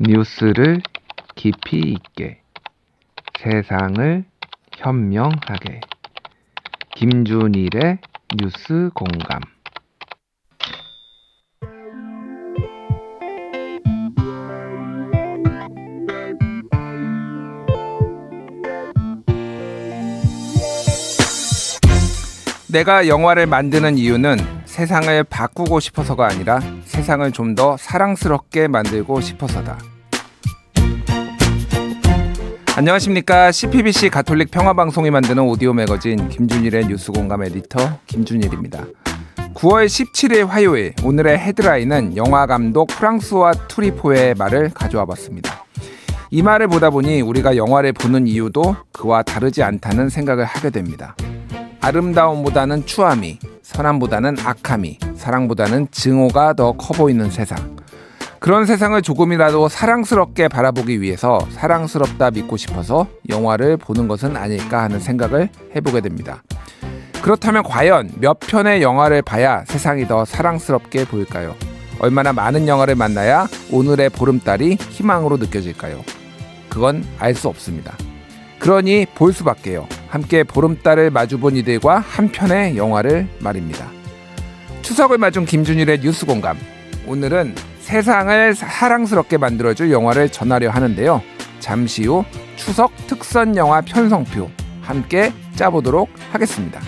뉴스를 깊이 있게, 세상을 현명하게. 김준일의 뉴스 공감. 내가 영화를 만드는 이유는 세상을 바꾸고 싶어서가 아니라 세상을 좀 더 사랑스럽게 만들고 싶어서다. 안녕하십니까. CPBC 가톨릭 평화방송이 만드는 오디오 매거진 김준일의 뉴스공감 에디터 김준일입니다. 9월 17일 화요일, 오늘의 헤드라인은 영화감독 프랑스와 투리포의 말을 가져와 봤습니다. 이 말을 보다 보니 우리가 영화를 보는 이유도 그와 다르지 않다는 생각을 하게 됩니다. 아름다움보다는 추함이, 선함보다는 악함이, 사랑보다는 증오가 더 커 보이는 세상. 그런 세상을 조금이라도 사랑스럽게 바라보기 위해서 사랑스럽다 믿고 싶어서 영화를 보는 것은 아닐까 하는 생각을 해보게 됩니다. 그렇다면 과연 몇 편의 영화를 봐야 세상이 더 사랑스럽게 보일까요? 얼마나 많은 영화를 만나야 오늘의 보름달이 희망으로 느껴질까요? 그건 알 수 없습니다. 그러니 볼 수밖에요. 함께 보름달을 마주본 이들과 한 편의 영화를 말입니다. 추석을 맞은 김준일의 뉴스공감. 오늘은 세상을 사랑스럽게 만들어줄 영화를 전하려 하는데요. 잠시 후 추석 특선 영화 편성표 함께 짜보도록 하겠습니다.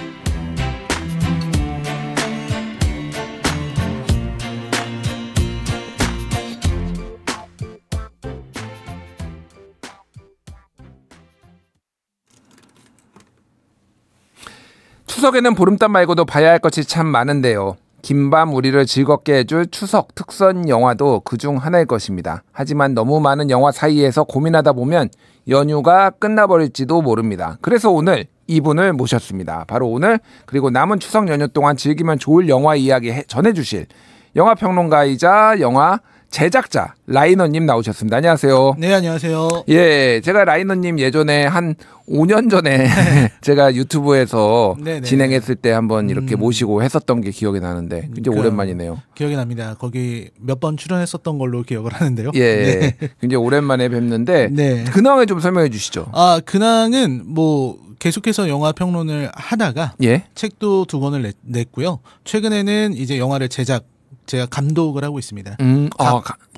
추석에는 보름달 말고도 봐야 할 것이 참 많은데요. 긴밤 우리를 즐겁게 해줄 추석 특선 영화도 그중 하나일 것입니다. 하지만 너무 많은 영화 사이에서 고민하다 보면 연휴가 끝나버릴지도 모릅니다. 그래서 오늘 이분을 모셨습니다. 바로 오늘 그리고 남은 추석 연휴 동안 즐기면 좋을 영화 이야기 전해주실 영화평론가이자 영화 제작자 라이너님 나오셨습니다. 안녕하세요. 네, 안녕하세요. 예, 제가 라이너님 예전에 한 5년 전에 제가 유튜브에서 네네. 진행했을 때 한번 이렇게 모시고 했었던 게 기억이 나는데 굉장히 오랜만이네요. 기억이 납니다. 거기 몇 번 출연했었던 걸로 기억을 하는데요. 예, 네. 굉장히 오랜만에 뵙는데 네. 근황을 좀 설명해 주시죠. 근황은 뭐 계속해서 영화 평론을 하다가 예? 책도 2권을 냈고요. 최근에는 이제 영화를 제가 감독을 하고 있습니다.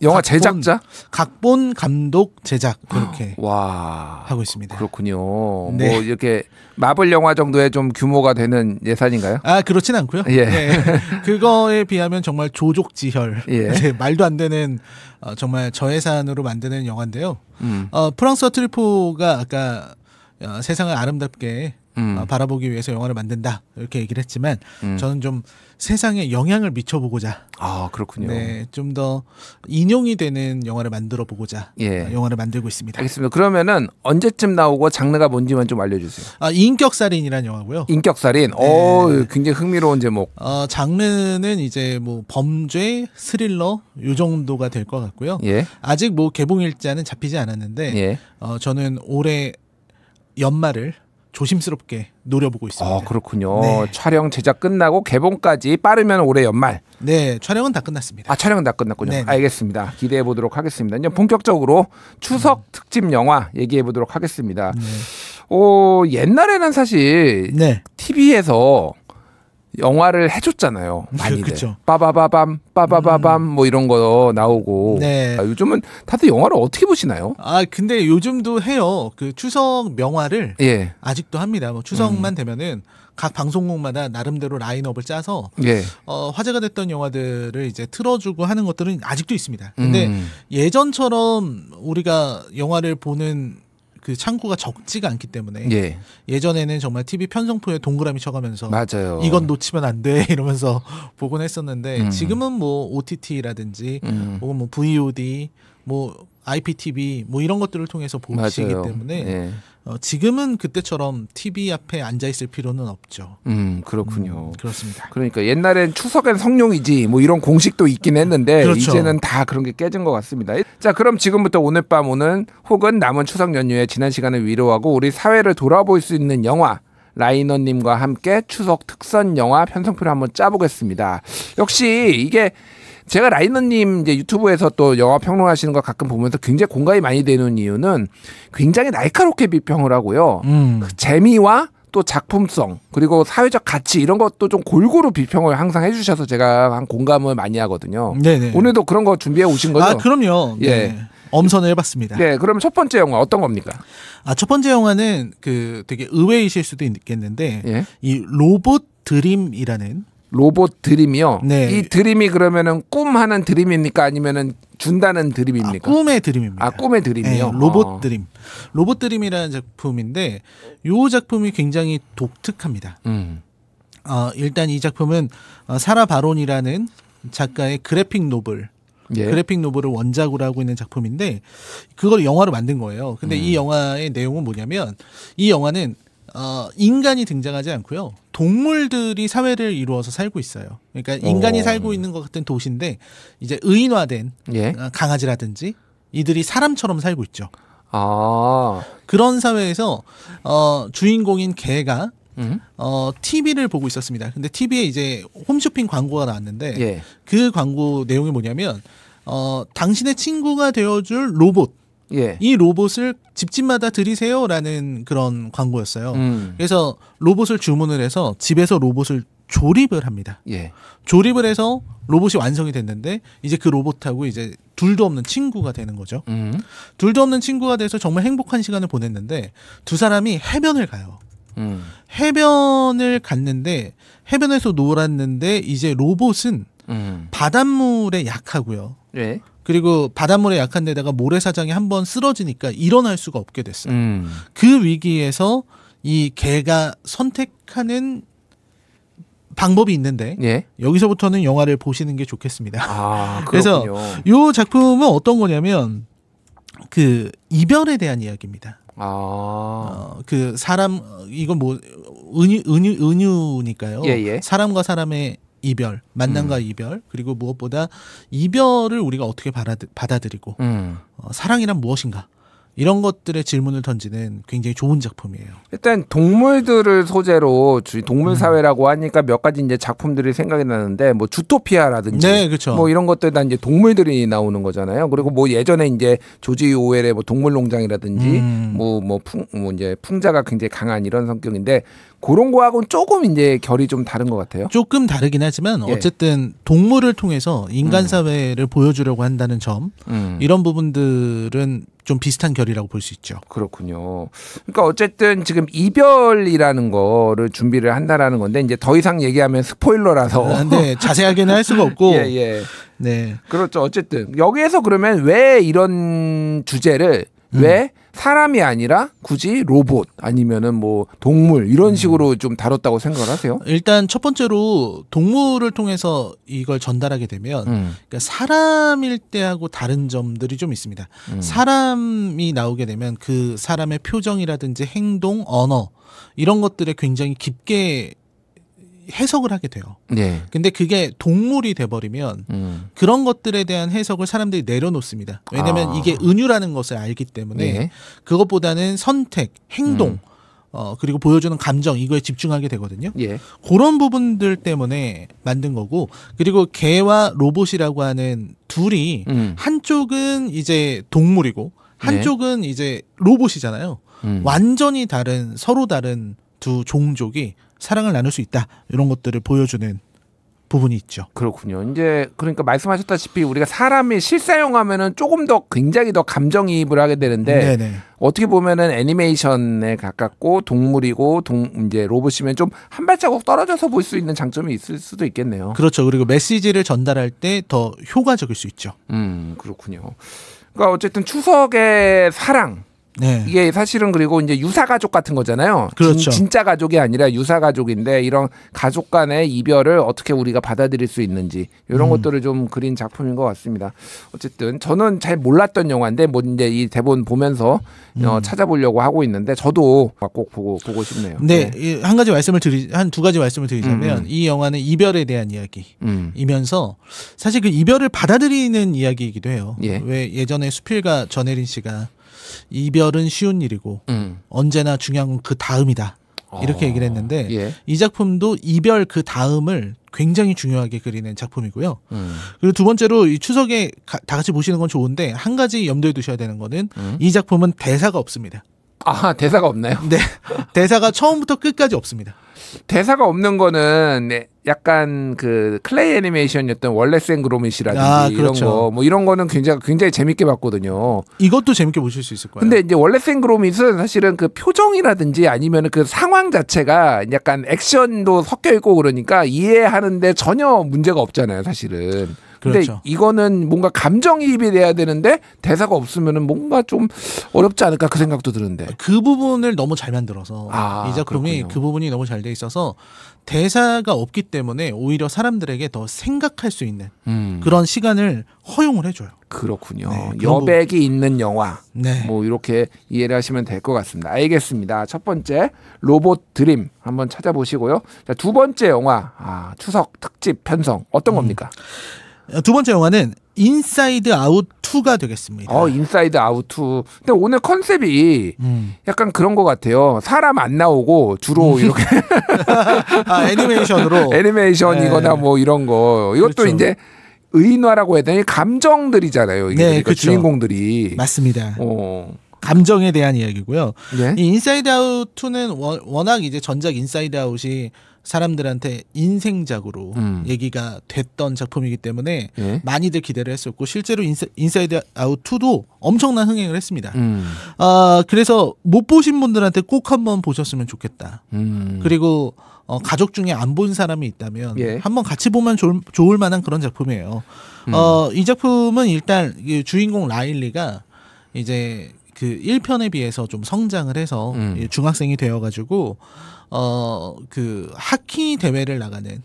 영화 제작자? 각본, 감독, 제작 그렇게 와, 하고 있습니다. 그렇군요. 네. 뭐 이렇게 마블 영화 정도의 좀 규모가 되는 예산인가요? 그렇진 않고요. 예. 네. 그거에 비하면 정말 조족지혈, 예. 말도 안 되는 정말 저예산으로 만드는 영화인데요. 프랑스와 트리포가 아까 세상을 아름답게 바라보기 위해서 영화를 만든다 이렇게 얘기를 했지만 저는 좀 세상에 영향을 미쳐보고자 그렇군요. 네, 좀 더 인용이 되는 영화를 만들어 보고자 영화를 만들고 있습니다. 알겠습니다. 그러면은 언제쯤 나오고 장르가 뭔지만 좀 알려주세요. 인격살인이라는 영화고요. 인격살인. 네. 굉장히 흥미로운 제목. 장르는 이제 뭐 범죄, 스릴러 요 정도가 될 것 같고요. 예. 아직 뭐 개봉 일자는 잡히지 않았는데 예. 저는 올해 연말을 조심스럽게 노려보고 있습니다. 그렇군요. 네. 촬영 제작 끝나고 개봉까지 빠르면 올해 연말. 네, 촬영은 다 끝났습니다. 촬영은 다 끝났군요. 네네. 알겠습니다. 기대해 보도록 하겠습니다. 이제 본격적으로 추석 특집 영화 얘기해 보도록 하겠습니다. 네. 옛날에는 사실 TV에서 영화를 해줬잖아요. 많이들. 그쵸. 빠바바밤 뭐 이런 거 나오고. 네. 요즘은 다들 영화를 어떻게 보시나요? 근데 요즘도 해요. 그 추석 명화를 아직도 합니다. 뭐 추석만 되면은 각 방송국마다 나름대로 라인업을 짜서 화제가 됐던 영화들을 이제 틀어주고 하는 것들은 아직도 있습니다. 근데 예전처럼 우리가 영화를 보는 그 창구가 적지가 않기 때문에 예전에는 정말 TV 편성표에 동그라미 쳐가면서 맞아요. 이건 놓치면 안 돼 이러면서 보곤 했었는데 지금은 뭐 OTT라든지 혹은 뭐 VOD 뭐 IPTV 뭐 이런 것들을 통해서 보시기 때문에 지금은 그때처럼 TV 앞에 앉아 있을 필요는 없죠. 그렇군요. 그렇습니다. 그러니까 옛날엔 추석엔 성룡이지 뭐 이런 공식도 있긴 했는데 그렇죠. 이제는 다 그런 게 깨진 것 같습니다. 자, 그럼 지금부터 오늘 밤 오는 혹은 남은 추석 연휴에 지난 시간을 위로하고 우리 사회를 돌아볼 수 있는 영화 라이너님과 함께 추석 특선 영화 편성표를 한번 짜보겠습니다. 역시 이게 제가 라이너님 이제 유튜브에서 또 영화 평론하시는 거 가끔 보면서 굉장히 공감이 많이 되는 이유는 굉장히 날카롭게 비평을 하고요. 그 재미와 또 작품성 그리고 사회적 가치 이런 것도 좀 골고루 비평을 항상 해주셔서 제가 한 공감을 많이 하거든요. 네네. 오늘도 그런 거 준비해 오신 거죠? 아 그럼요. 네. 예. 엄선을 해봤습니다. 네, 그러면 첫 번째 영화 어떤 겁니까? 첫 번째 영화는 그 되게 의외이실 수도 있겠는데 예? 이 로봇 드림이라는 로봇 드림이요? 네. 이 드림이 그러면은 꿈하는 드림입니까? 아니면은 준다는 드림입니까? 꿈의 드림입니다. 꿈의 드림이요? 네, 로봇 드림. 로봇 드림이라는 작품인데 이 작품이 굉장히 독특합니다. 일단 이 작품은 사라 바론이라는 작가의 그래픽 노블 그래픽 노블을 원작으로 하고 있는 작품인데 그걸 영화로 만든 거예요. 근데 이 영화의 내용은 뭐냐면 이 영화는 인간이 등장하지 않고요. 동물들이 사회를 이루어서 살고 있어요. 그러니까 인간이 살고 있는 것 같은 도시인데 이제 의인화된 강아지라든지 이들이 사람처럼 살고 있죠. 그런 사회에서 주인공인 개가 TV를 보고 있었습니다. 근데 TV에 이제 홈쇼핑 광고가 나왔는데 그 광고 내용이 뭐냐면 당신의 친구가 되어줄 로봇 이 로봇을 집집마다 들이세요라는 그런 광고였어요. 그래서 로봇을 주문을 해서 집에서 로봇을 조립을 합니다. 조립을 해서 로봇이 완성이 됐는데 이제 그 로봇하고 이제 둘도 없는 친구가 되는 거죠. 둘도 없는 친구가 돼서 정말 행복한 시간을 보냈는데 두 사람이 해변을 가요. 해변을 갔는데 해변에서 놀았는데 이제 로봇은 바닷물에 약하고요. 그리고 바닷물에 약한 데다가 모래사장이 한번 쓰러지니까 일어날 수가 없게 됐어요. 그 위기에서 이 개가 선택하는 방법이 있는데 여기서부터는 영화를 보시는 게 좋겠습니다. 그래서 이 작품은 어떤 거냐면 그 이별에 대한 이야기입니다. 그 사람 이건 뭐 은유니까요. 사람과 사람의 이별, 만남과 이별, 그리고 무엇보다 이별을 우리가 어떻게 받아들이고 사랑이란 무엇인가 이런 것들의 질문을 던지는 굉장히 좋은 작품이에요. 일단 동물들을 소재로 동물 사회라고 하니까 몇 가지 이제 작품들이 생각이 나는데 뭐 주토피아라든지 그렇죠. 뭐 이런 것들 다 이제 동물들이 나오는 거잖아요. 그리고 뭐 예전에 이제 조지 오웰의 뭐 동물농장이라든지 이제 풍자가 굉장히 강한 이런 성격인데 그런 거하고는 조금 이제 결이 좀 다른 것 같아요. 조금 다르긴 하지만 어쨌든 동물을 통해서 인간 사회를 보여주려고 한다는 점 이런 부분들은 좀 비슷한 결이라고 볼 수 있죠. 그렇군요. 그러니까 어쨌든 지금 이별이라는 거를 준비를 한다라는 건데 이제 더 이상 얘기하면 스포일러라서 네, 자세하게는 할 수가 없고 네. 그렇죠. 어쨌든 여기에서 그러면 왜 이런 주제를 왜 사람이 아니라 굳이 로봇 아니면은 뭐 동물 이런 식으로 좀 다뤘다고 생각을 하세요? 일단 첫 번째로 동물을 통해서 이걸 전달하게 되면 그러니까 사람일 때하고 다른 점들이 좀 있습니다. 사람이 나오게 되면 그 사람의 표정이라든지 행동, 언어 이런 것들에 굉장히 깊게 해석을 하게 돼요. 근데 그게 동물이 돼버리면 그런 것들에 대한 해석을 사람들이 내려놓습니다. 왜냐하면 이게 은유라는 것을 알기 때문에 그것보다는 선택, 행동 그리고 보여주는 감정 이거에 집중하게 되거든요. 그런 부분들 때문에 만든 거고 그리고 개와 로봇이라고 하는 둘이 한쪽은 이제 동물이고 한쪽은 이제 로봇이잖아요. 완전히 다른 서로 다른 두 종족이 사랑을 나눌 수 있다 이런 것들을 보여주는 부분이 있죠. 그렇군요. 이제 그러니까 말씀하셨다시피 우리가 사람이 실사용하면은 조금 더 굉장히 더 감정이입을 하게 되는데 어떻게 보면은 애니메이션에 가깝고 동물이고 이제 로봇이면 좀 한 발자국 떨어져서 볼 수 있는 장점이 있을 수도 있겠네요. 그렇죠. 그리고 메시지를 전달할 때 더 효과적일 수 있죠. 그렇군요. 그러니까 어쨌든 추석의 사랑. 이게 사실은 그리고 이제 유사가족 같은 거잖아요. 그렇죠. 진짜 가족이 아니라 유사가족인데 이런 가족 간의 이별을 어떻게 우리가 받아들일 수 있는지 이런 것들을 좀 그린 작품인 것 같습니다. 어쨌든 저는 잘 몰랐던 영화인데 뭐 이제 이 대본 보면서 찾아보려고 하고 있는데 저도 꼭 보고 싶네요. 한 두 가지 말씀을 드리자면 이 영화는 이별에 대한 이야기이면서 사실 그 이별을 받아들이는 이야기이기도 해요. 왜 예전에 수필가 전혜린 씨가 이별은 쉬운 일이고 언제나 중요한 건 그 다음이다 이렇게 얘기를 했는데 이 작품도 이별 그 다음을 굉장히 중요하게 그리는 작품이고요. 그리고 두 번째로 이 추석에 다 같이 보시는 건 좋은데 한 가지 염두에 두셔야 되는 거는 이 작품은 대사가 없습니다. 아, 대사가 없나요? 네. 대사가 처음부터 끝까지 없습니다. 대사가 없는 거는 약간 그 클레이 애니메이션이었던 월레스 앤 그로밋이라든지 그렇죠. 이런 거 뭐 이런 거는 굉장히 재밌게 봤거든요. 이것도 재밌게 보실 수 있을 거예요. 근데 이제 월레스 앤 그로밋은 사실은 그 표정이라든지 아니면 그 상황 자체가 약간 액션도 섞여 있고 그러니까 이해하는데 전혀 문제가 없잖아요, 사실은. 근데 그렇죠. 이거는 뭔가 감정이입이 돼야 되는데 대사가 없으면은 뭔가 좀 어렵지 않을까 그 생각도 드는데. 그 부분을 너무 잘 만들어서 이 작품이 그렇군요. 그 부분이 너무 잘 돼 있어서 대사가 없기 때문에 오히려 사람들에게 더 생각할 수 있는 그런 시간을 허용을 해줘요. 그렇군요. 네, 여백이 있는 영화. 네. 뭐 이렇게 이해를 하시면 될 것 같습니다. 알겠습니다. 첫 번째 로봇 드림 한번 찾아보시고요. 자, 두 번째 영화 추석 특집 편성 어떤 겁니까? 두 번째 영화는 인사이드 아웃 2가 되겠습니다. 인사이드 아웃 2. 근데 오늘 컨셉이 약간 그런 것 같아요. 사람 안 나오고 주로 이렇게 애니메이션으로 애니메이션이거나 뭐 이런 거. 이것도 그렇죠. 이제 의인화라고 해야 되니 감정들이잖아요. 이게 그러니까 그렇죠. 주인공들이. 맞습니다. 감정에 대한 이야기고요. 네? 이 인사이드 아웃 2는 워낙 이제 전작 인사이드 아웃이 사람들한테 인생작으로 얘기가 됐던 작품이기 때문에 많이들 기대를 했었고 실제로 인사이드 아웃 2도 엄청난 흥행을 했습니다. 그래서 못 보신 분들한테 꼭 한번 보셨으면 좋겠다. 그리고 가족 중에 안 본 사람이 있다면 한번 같이 보면 좋을 만한 그런 작품이에요. 이 작품은 일단 주인공 라일리가 이제 그 1편에 비해서 좀 성장을 해서 중학생이 되어가지고 그 하키 대회를 나가는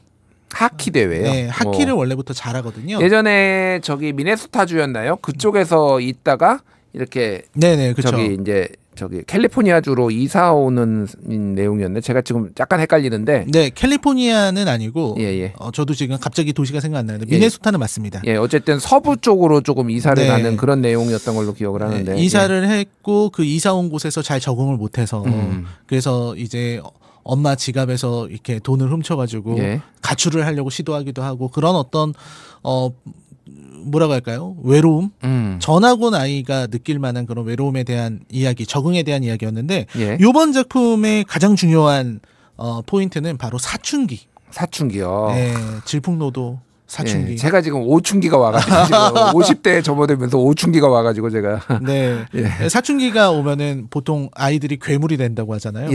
하키 대회요? 네, 하키를 원래부터 잘하거든요. 예전에 저기 미네소타주였나요? 그쪽에서 있다가 이렇게 네네 그렇죠. 저기 캘리포니아주로 이사 오는 내용이었네. 제가 지금 약간 헷갈리는데. 네, 캘리포니아는 아니고. 저도 지금 갑자기 도시가 생각 안 나는데 미네소타는 맞습니다. 어쨌든 서부 쪽으로 조금 이사를 가는 그런 내용이었던 걸로 기억을 하는데. 이사를 했고 그 이사 온 곳에서 잘 적응을 못해서 그래서 이제 엄마 지갑에서 이렇게 돈을 훔쳐가지고 가출을 하려고 시도하기도 하고 그런 어떤 뭐라고 할까요? 외로움? 전학 온 아이가 느낄 만한 그런 외로움에 대한 이야기, 적응에 대한 이야기였는데 이번 작품의 가장 중요한 포인트는 바로 사춘기. 사춘기요? 네, 질풍노도 사춘기. 제가 지금 오춘기가 와가지고 지금 50대에 접어들면서 오춘기가 와가지고 제가 사춘기가 오면은 보통 아이들이 괴물이 된다고 하잖아요.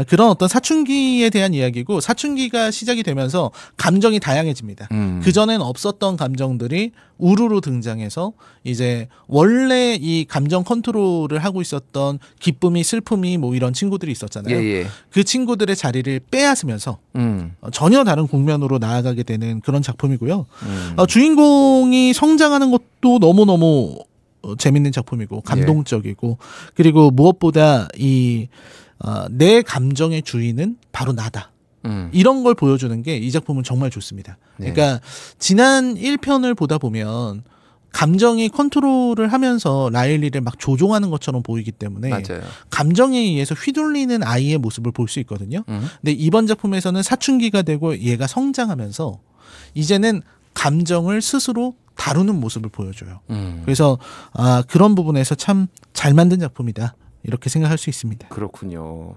그런 어떤 사춘기에 대한 이야기고 사춘기가 시작이 되면서 감정이 다양해집니다. 그전엔 없었던 감정들이 우르르 등장해서 이제 원래 이 감정 컨트롤을 하고 있었던 기쁨이 슬픔이 뭐 이런 친구들이 있었잖아요. 그 친구들의 자리를 빼앗으면서 전혀 다른 국면으로 나아가게 되는 그런 작품이고요. 주인공이 성장하는 것도 너무너무 재밌는 작품이고 감동적이고 그리고 무엇보다 내 감정의 주인은 바로 나다. 이런 걸 보여주는 게 이 작품은 정말 좋습니다. 그러니까 지난 1편을 보다 보면 감정이 컨트롤을 하면서 라일리를 막 조종하는 것처럼 보이기 때문에 감정에 의해서 휘둘리는 아이의 모습을 볼 수 있거든요. 근데 이번 작품에서는 사춘기가 되고 얘가 성장하면서 이제는 감정을 스스로 다루는 모습을 보여줘요. 그래서 그런 부분에서 참 잘 만든 작품이다. 이렇게 생각할 수 있습니다. 그렇군요.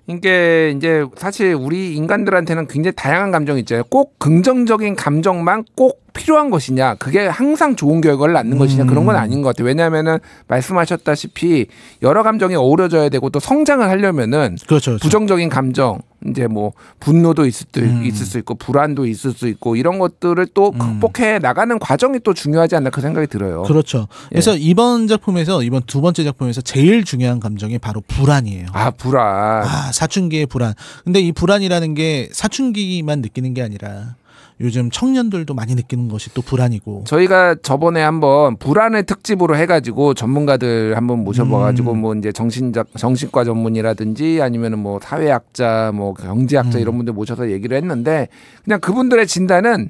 이게 이제 사실 우리 인간들한테는 굉장히 다양한 감정이 있잖아요. 꼭 긍정적인 감정만 꼭 필요한 것이냐, 그게 항상 좋은 결과를 낳는 것이냐, 그런 건 아닌 것 같아요. 왜냐하면은 말씀하셨다시피 여러 감정이 어우러져야 되고 또 성장을 하려면은 그렇죠. 부정적인 감정, 이제 뭐 분노도 있을 수 있고 불안도 있을 수 있고 이런 것들을 또 극복해 나가는 과정이 또 중요하지 않나 그 생각이 들어요. 그렇죠. 그래서 이번 작품에서 이번 두 번째 작품에서 제일 중요한 감정이 바로 불안이에요. 불안. 사춘기의 불안. 근데 이 불안이라는 게 사춘기만 느끼는 게 아니라 요즘 청년들도 많이 느끼는 것이 또 불안이고. 저희가 저번에 한번 불안을 특집으로 해가지고 전문가들 한번 모셔봐가지고 뭐 이제 정신과 전문이라든지 아니면은 뭐 사회학자, 뭐 경제학자 이런 분들 모셔서 얘기를 했는데 그냥 그분들의 진단은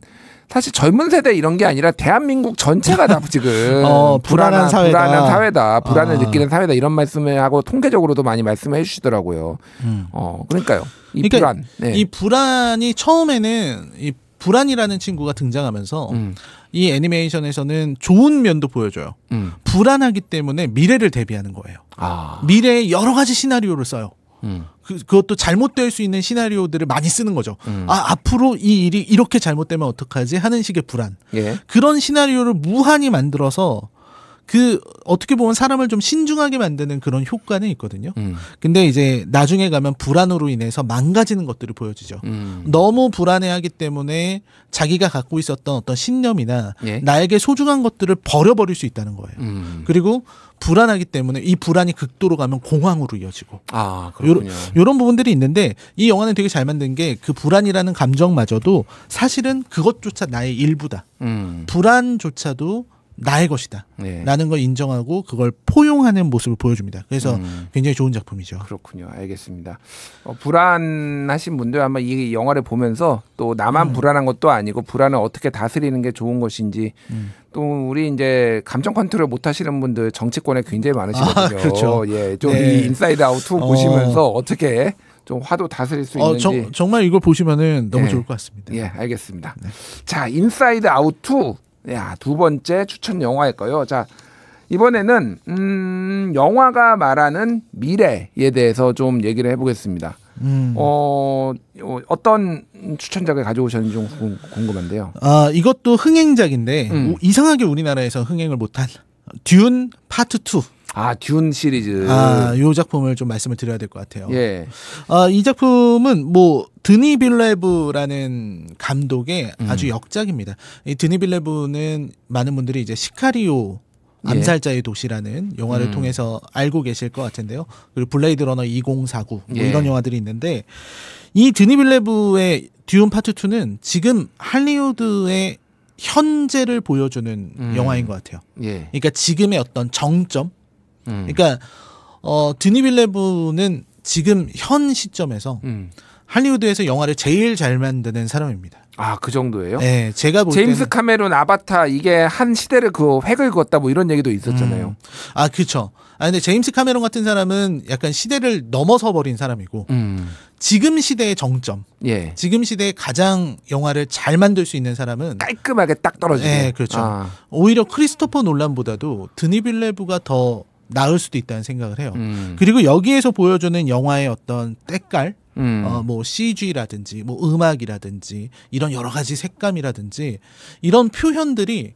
사실 젊은 세대 이런 게 아니라 대한민국 전체가 다 지금 불안한 사회다. 불안을 느끼는 사회다 이런 말씀을 하고 통계적으로도 많이 말씀해 주시더라고요. 그러니까요. 이 불안. 이 불안이 처음에는 이 불안이라는 친구가 등장하면서 이 애니메이션에서는 좋은 면도 보여줘요. 불안하기 때문에 미래를 대비하는 거예요. 미래에 여러 가지 시나리오를 써요. 그것도 잘못될 수 있는 시나리오들을 많이 쓰는 거죠. 앞으로 이 일이 이렇게 잘못되면 어떡하지 하는 식의 불안. 예. 그런 시나리오를 무한히 만들어서 어떻게 보면 사람을 좀 신중하게 만드는 그런 효과는 있거든요. 근데 이제 나중에 가면 불안으로 인해서 망가지는 것들을 보여주죠. 너무 불안해하기 때문에 자기가 갖고 있었던 어떤 신념이나 예. 나에게 소중한 것들을 버려버릴 수 있다는 거예요. 그리고 불안하기 때문에 이 불안이 극도로 가면 공황으로 이어지고. 그렇군요. 요런 부분들이 있는데 이 영화는 되게 잘 만든 게 그 불안이라는 감정마저도 사실은 그것조차 나의 일부다. 불안조차도 나의 것이다. 네. 라는 걸 인정하고 그걸 포용하는 모습을 보여줍니다. 그래서 굉장히 좋은 작품이죠. 그렇군요. 알겠습니다. 불안하신 분들 아마 이 영화를 보면서 또 나만 불안한 것도 아니고 불안을 어떻게 다스리는 게 좋은 것인지 또 우리 이제 감정 컨트롤 못 하시는 분들 정치권에 굉장히 많으시거든요. 그렇죠. 예, 좀 이 인사이드 아웃 2 보시면서 어떻게 좀 화도 다스릴 수 있는지 정말 이걸 보시면은 너무 좋을 것 같습니다. 예, 알겠습니다. 네. 자, 인사이드 아웃 2. 두 번째 추천 영화일까요? 자, 이번에는 영화가 말하는 미래에 대해서 좀 얘기를 해보겠습니다. 어떤 추천작을 가져오셨는지 좀 궁금한데요. 이것도 흥행작인데 이상하게 우리나라에서 흥행을 못한 듄 파트 2. 듄 시리즈. 요 작품을 좀 말씀을 드려야 될 것 같아요. 예. 이 작품은 드니 빌레브라는 감독의 아주 역작입니다. 이 드니 빌레브는 많은 분들이 이제 시카리오 암살자의 도시라는 영화를 통해서 알고 계실 것 같은데요. 그리고 블레이드 러너 2049 이런 영화들이 있는데 이 드니 빌레브의 듄 파트 2는 지금 할리우드의 현재를 보여주는 영화인 것 같아요. 예. 그러니까 지금의 어떤 정점. 그러니까 드니 빌레브는 지금 현 시점에서 할리우드에서 영화를 제일 잘 만드는 사람입니다. 그 정도예요? 네, 제가 볼 제임스 때는 카메론 아바타 이게 한 시대를 획을 그었다 이런 얘기도 있었잖아요. 그렇죠. 근데 제임스 카메론 같은 사람은 약간 시대를 넘어서 버린 사람이고 지금 시대의 정점, 지금 시대에 가장 영화를 잘 만들 수 있는 사람은 깔끔하게 딱 떨어지네. 네, 그렇죠. 오히려 크리스토퍼 놀란보다도 드니 빌레브가 더 나을 수도 있다는 생각을 해요. 그리고 여기에서 보여주는 영화의 어떤 때깔, CG라든지 음악이라든지 이런 여러 가지 색감이라든지 이런 표현들이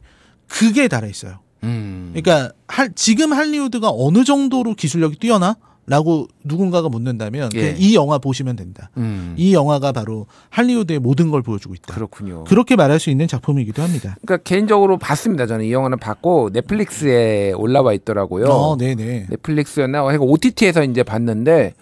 극에 달해 있어요. 그러니까 지금 할리우드가 어느 정도로 기술력이 뛰어나? 라고 누군가가 묻는다면 이 영화 보시면 된다. 이 영화가 바로 할리우드의 모든 걸 보여주고 있다. 그렇군요. 그렇게 말할 수 있는 작품이기도 합니다. 그러니까 개인적으로 봤습니다. 저는 이 영화는 봤고 넷플릭스에 올라와 있더라고요. 네네. 넷플릭스였나? OTT에서 이제 봤는데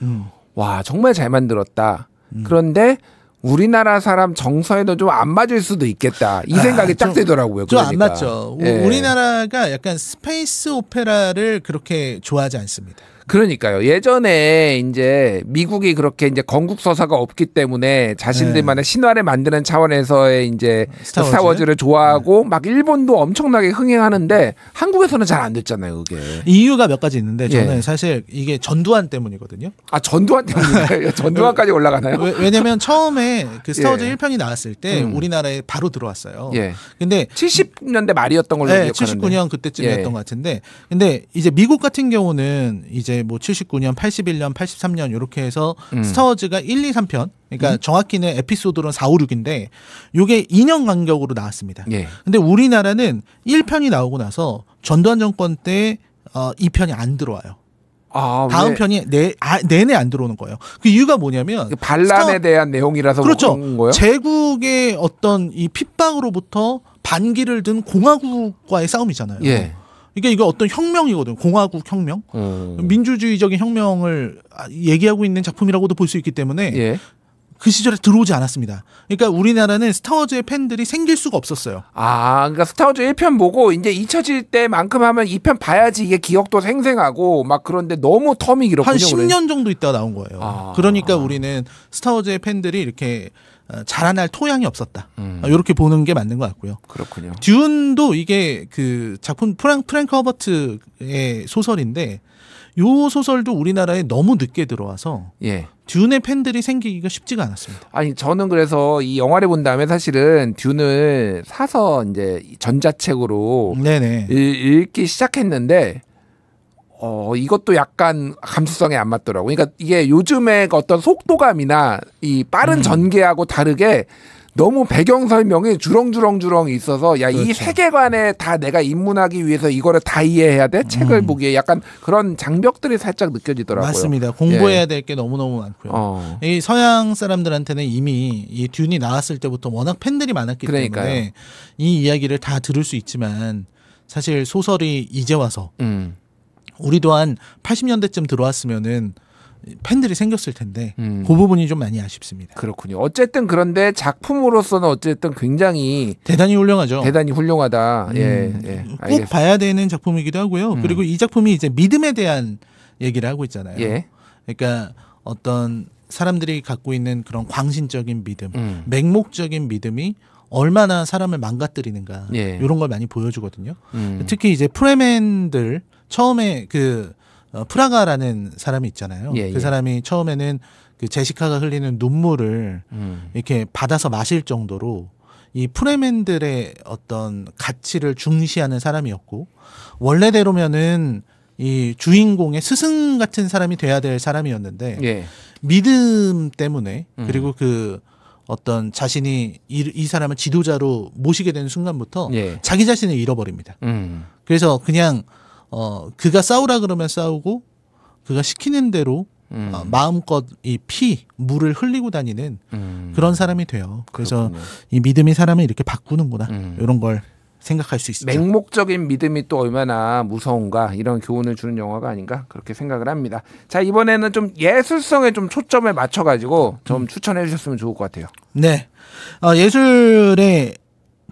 와 정말 잘 만들었다. 그런데 우리나라 사람 정서에도 좀 안 맞을 수도 있겠다. 이 생각이 딱 들더라고요. 좀 안 맞죠. 우리나라가 약간 스페이스 오페라를 그렇게 좋아하지 않습니다. 그러니까요. 예전에 이제 미국이 그렇게 이제 건국 서사가 없기 때문에 자신들만의 신화를 만드는 차원에서의 이제 스타워즈를 좋아하고 막 일본도 엄청나게 흥행하는데 한국에서는 잘 안 됐잖아요, 그게. 이유가 몇 가지 있는데 저는 사실 이게 전두환 때문이거든요. 전두환 때문인가요? 전두환까지 올라가나요? 왜냐면 처음에 그 스타워즈 1편이 나왔을 때 우리나라에 바로 들어왔어요. 근데 70년대 말이었던 걸로 기억하는데. 79년 그때쯤이었던 것 같은데 근데 이제 미국 같은 경우는 이제 79년, 81년, 83년 이렇게 해서 스타워즈가 1, 2, 3편 그러니까 정확히는 에피소드로는 4, 5, 6인데 요게 2년 간격으로 나왔습니다. 근데 우리나라는 1편이 나오고 나서 전두환 정권 때 2편이 안 들어와요. 다음 편이 내내 안 들어오는 거예요. 그 이유가 뭐냐면 반란에 대한 내용이라서 그렇죠. 그런 거예요? 제국의 어떤 이 핍박으로부터 반기를 든 공화국과의 싸움이잖아요. 그러니까 이거 어떤 혁명이거든. 공화국 혁명. 민주주의적인 혁명을 얘기하고 있는 작품이라고도 볼 수 있기 때문에 그 시절에 들어오지 않았습니다. 그러니까 우리나라는 스타워즈의 팬들이 생길 수가 없었어요. 그러니까 스타워즈 1편 보고 이제 잊혀질 때만큼 하면 2편 봐야지 이게 기억도 생생하고 막 그런데 너무 텀이 길었군요. 한 10년 정도 있다가 나온 거예요. 그러니까 우리는 스타워즈의 팬들이 이렇게 자라날 토양이 없었다. 이렇게 보는 게 맞는 것 같고요. 그렇군요. 듀운도 이게 그 작품 프랭크 허버트의 소설인데 요 소설도 우리나라에 너무 늦게 들어와서 예. 듀운의 팬들이 생기기가 쉽지가 않았습니다. 아니 저는 그래서 이 영화를 본 다음에 사실은 듀운을 사서 이제 전자책으로 읽기 시작했는데 이것도 약간 감수성에 안 맞더라고. 그러니까 이게 요즘의 어떤 속도감이나 이 빠른 전개하고 다르게 너무 배경 설명이 주렁주렁 있어서 야, 그렇죠. 이 세계관에 다 내가 입문하기 위해서 이거를 다 이해해야 돼? 책을 보기에 약간 그런 장벽들이 살짝 느껴지더라고요. 맞습니다. 공부해야 예. 될 게 너무너무 많고요. 이 서양 사람들한테는 이미 이 듄이 나왔을 때부터 워낙 팬들이 많았기 그러니까요. 때문에 이 이야기를 다 들을 수 있지만 사실 소설이 이제 와서 우리도 한 80년대쯤 들어왔으면은 팬들이 생겼을 텐데 그 부분이 좀 많이 아쉽습니다. 그렇군요. 어쨌든 그런데 작품으로서는 어쨌든 굉장히 대단히 훌륭하죠. 대단히 훌륭하다. 예, 꼭 알겠습니다. 봐야 되는 작품이기도 하고요. 그리고 이 작품이 이제 믿음에 대한 얘기를 하고 있잖아요. 예. 그러니까 어떤 사람들이 갖고 있는 그런 광신적인 믿음, 맹목적인 믿음이 얼마나 사람을 망가뜨리는가 예. 이런 걸 많이 보여주거든요. 특히 이제 프레맨들 처음에 프라가라는 사람이 있잖아요. 예, 그 사람이 처음에는 그 제시카가 흘리는 눈물을 이렇게 받아서 마실 정도로 이 프레맨들의 어떤 가치를 중시하는 사람이었고 원래대로면은 이 주인공의 스승 같은 사람이 돼야 될 사람이었는데 예. 믿음 때문에 그리고 그 어떤 자신이 이 사람을 지도자로 모시게 되는 순간부터 예. 자기 자신을 잃어버립니다. 그래서 그냥 그가 싸우라 그러면 싸우고 그가 시키는 대로 마음껏 이 물을 흘리고 다니는 그런 사람이 돼요. 그래서 그렇군요. 이 믿음이 사람을 이렇게 바꾸는구나 이런 걸 생각할 수 있죠. 맹목적인 믿음이 또 얼마나 무서운가 이런 교훈을 주는 영화가 아닌가 그렇게 생각을 합니다. 자 이번에는 좀 예술성에 좀 초점을 맞춰가지고 좀 추천해 주셨으면 좋을 것 같아요. 네, 예술에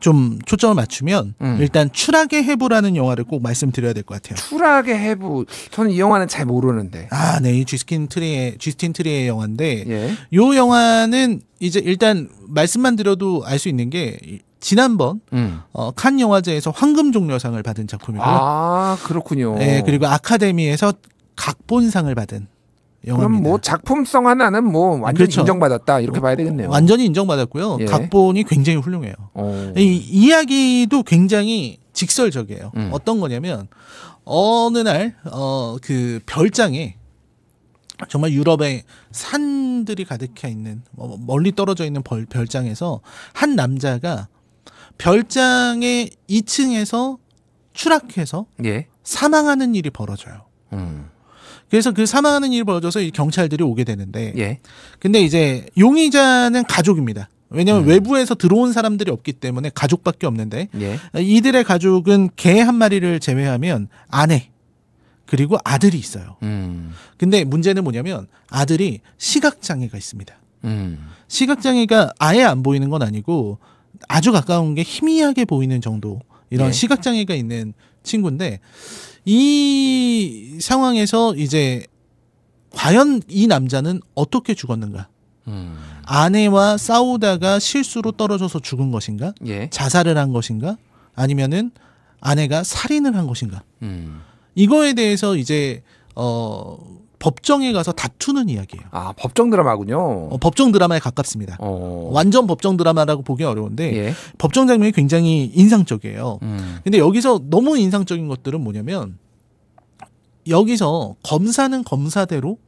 좀 초점을 맞추면 일단 추락의 해부라는 영화를 꼭 말씀드려야 될 것 같아요. 추락의 해부. 저는 이 영화는 잘 모르는데. 네, 이 주스틴 트리의 영화인데 예. 이 영화는 이제 일단 말씀만 드려도 알 수 있는 게 지난번 칸 영화제에서 황금종려상을 받은 작품이고요. 아 그렇군요. 네, 그리고 아카데미에서 각본상을 받은. 영화입니다. 그럼 뭐 작품성 하나는 뭐 완전히 그렇죠. 인정받았다 이렇게 봐야 되겠네요. 완전히 인정받았고요. 예. 각본이 굉장히 훌륭해요. 이 이야기도 굉장히 직설적이에요. 어떤 거냐면 어느 날 그 별장에 정말 유럽의 산들이 가득해 있는 멀리 떨어져 있는 별장에서 한 남자가 별장의 2층에서 추락해서 예. 사망하는 일이 벌어져요. 그래서 그 사망하는 일이 벌어져서 이 경찰들이 오게 되는데 예. 근데 이제 용의자는 가족입니다. 왜냐하면 외부에서 들어온 사람들이 없기 때문에 가족밖에 없는데 예. 이들의 가족은 개 한 마리를 제외하면 아내 그리고 아들이 있어요. 근데 문제는 뭐냐면 아들이 시각장애가 있습니다. 시각장애가 아예 안 보이는 건 아니고 아주 가까운 게 희미하게 보이는 정도 이런 예. 시각장애가 있는 친구인데 이 상황에서 이제 과연 이 남자는 어떻게 죽었는가? 아내와 싸우다가 실수로 떨어져서 죽은 것인가? 예. 자살을 한 것인가? 아니면은 아내가 살인을 한 것인가? 이거에 대해서 이제 법정에 가서 다투는 이야기예요. 아, 법정 드라마군요. 법정 드라마에 가깝습니다. 완전 법정 드라마라고 보기 어려운데 예. 법정 장면이 굉장히 인상적이에요. 근데 여기서 너무 인상적인 것들은 뭐냐면 여기서 검사는 검사대로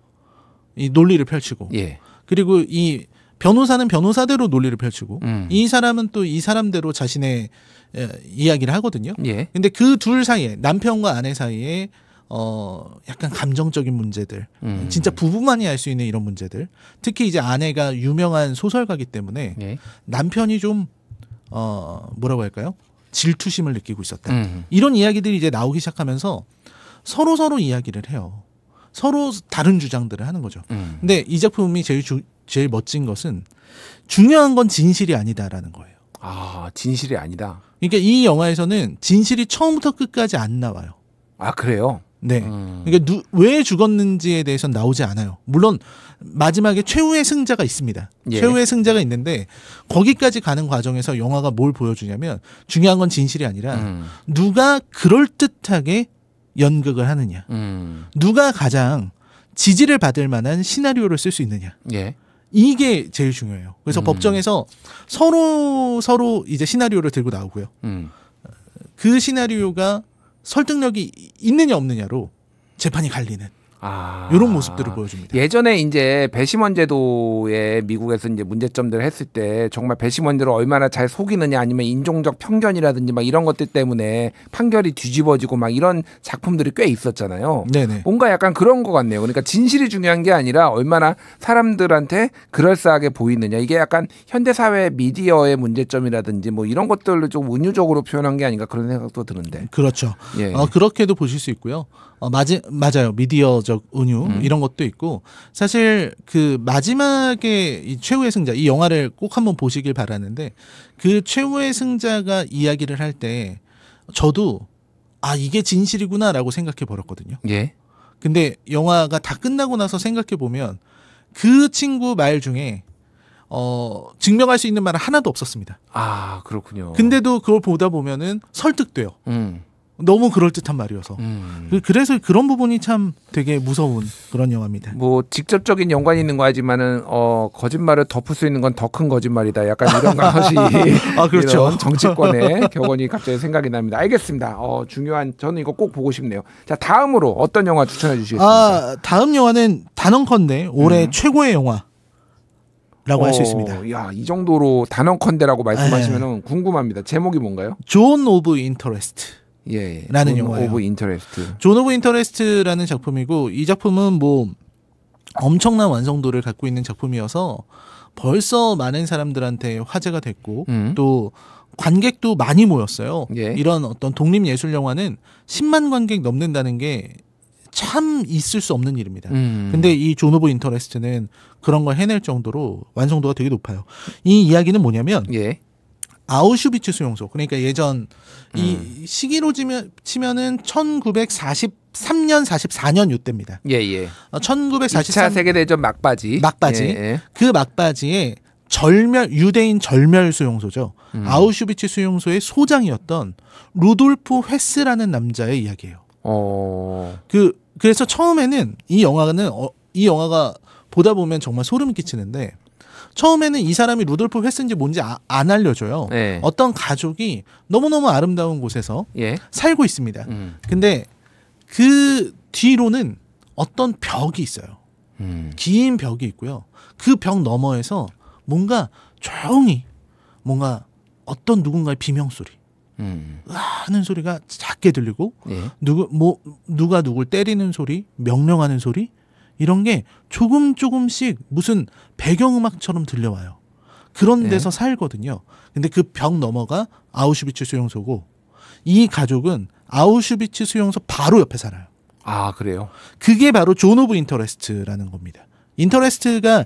이 논리를 펼치고 예. 그리고 이 변호사는 변호사대로 논리를 펼치고 이 사람은 또 이 사람대로 자신의 이야기를 하거든요. 예. 근데 그 둘 사이에 남편과 아내 사이에 약간 감정적인 문제들, 진짜 부부만이 알 수 있는 이런 문제들. 특히 이제 아내가 유명한 소설가이기 때문에 예. 남편이 좀 뭐라고 할까요? 질투심을 느끼고 있었다. 이런 이야기들이 이제 나오기 시작하면서 서로 이야기를 해요. 서로 다른 주장들을 하는 거죠. 근데 이 작품이 제일 멋진 것은 중요한 건 진실이 아니다라는 거예요. 아, 진실이 아니다. 그러니까 이 영화에서는 진실이 처음부터 끝까지 안 나와요. 아, 그래요? 네. 그러니까 왜 죽었는지에 대해서는 나오지 않아요. 물론 마지막에 최후의 승자가 있습니다. 예. 최후의 승자가 있는데 거기까지 가는 과정에서 영화가 뭘 보여주냐면 중요한 건 진실이 아니라 누가 그럴듯하게 연극을 하느냐. 누가 가장 지지를 받을 만한 시나리오를 쓸 수 있느냐. 예. 이게 제일 중요해요. 그래서 법정에서 서로 이제 시나리오를 들고 나오고요. 그 시나리오가 설득력이 있느냐 없느냐로 재판이 갈리는 이런 모습들을 보여줍니다. 예전에 이제 배심원제도에 미국에서 이제 문제점들을 했을 때 정말 배심원제를 얼마나 잘 속이느냐 아니면 인종적 편견이라든지 막 이런 것들 때문에 판결이 뒤집어지고 막 이런 작품들이 꽤 있었잖아요. 네네. 뭔가 약간 그런 것 같네요. 그러니까 진실이 중요한 게 아니라 얼마나 사람들한테 그럴싸하게 보이느냐. 이게 약간 현대사회 미디어의 문제점이라든지 뭐 이런 것들을 좀 은유적으로 표현한 게 아닌가 그런 생각도 드는데. 그렇죠. 예. 그렇게도 보실 수 있고요. 맞아요. 미디어적 은유 이런 것도 있고 사실 그 마지막에 이 최후의 승자 이 영화를 꼭 한번 보시길 바라는데 그 최후의 승자가 이야기를 할 때 저도 이게 진실이구나라고 생각해 버렸거든요. 예. 근데 영화가 다 끝나고 나서 생각해 보면 그 친구 말 중에 증명할 수 있는 말은 하나도 없었습니다. 그렇군요. 근데도 그걸 보다 보면은 설득돼요. 너무 그럴듯한 말이어서. 그래서 그런 부분이 참 되게 무서운 그런 영화입니다. 뭐 직접적인 연관이 있는 거 하지만은 거짓말을 덮을 수 있는 건 더 큰 거짓말이다. 약간 이런 것이 그렇죠. 이런 정치권의 격언이 갑자기 생각이 납니다. 알겠습니다. 중요한 저는 이거 꼭 보고 싶네요. 자, 다음으로 어떤 영화 추천해 주시겠습니까? 다음 영화는 단언컨대 올해 최고의 영화. 라고 할 수 있습니다. 야, 이 정도로 단언컨대라고 말씀하시면 궁금합니다. 제목이 뭔가요? 존 오브 인터레스트. 예, 라는 영화예요. 존 오브 인터레스트. 존 오브 인터레스트라는 작품이고 이 작품은 뭐 엄청난 완성도를 갖고 있는 작품이어서 벌써 많은 사람들한테 화제가 됐고 또 관객도 많이 모였어요. 예. 이런 어떤 독립 예술 영화는 10만 관객 넘는다는 게 참 있을 수 없는 일입니다. 근데 이 존 오브 인터레스트는 그런 걸 해낼 정도로 완성도가 되게 높아요. 이 이야기는 뭐냐면 예. 아우슈비츠 수용소. 그러니까 예전 이 시기로 치면은 1943년, 44년 이때입니다. 예, 예. 1943년 2차 세계대전 막바지. 예, 예. 그 막바지에 유대인 절멸 수용소죠. 아우슈비츠 수용소의 소장이었던 루돌프 회스라는 남자의 이야기예요. 그래서 처음에는 이 영화가 보다 보면 정말 소름 끼치는데 처음에는 이 사람이 루돌프 회스인지 뭔지 안 알려줘요. 네. 어떤 가족이 너무너무 아름다운 곳에서 예. 살고 있습니다. 근데 그 뒤로는 어떤 벽이 있어요. 긴 벽이 있고요. 그 벽 너머에서 뭔가 조용히 뭔가 어떤 누군가의 비명소리 하는 소리가 작게 들리고 예. 누가 누굴 때리는 소리, 명령하는 소리 이런 게 조금씩 무슨 배경음악처럼 들려와요. 그런 데서 살거든요. 근데 그 벽 너머가 아우슈비츠 수용소고 이 가족은 아우슈비츠 수용소 바로 옆에 살아요. 그래요? 그게 바로 존 오브 인터레스트라는 겁니다. 인터레스트가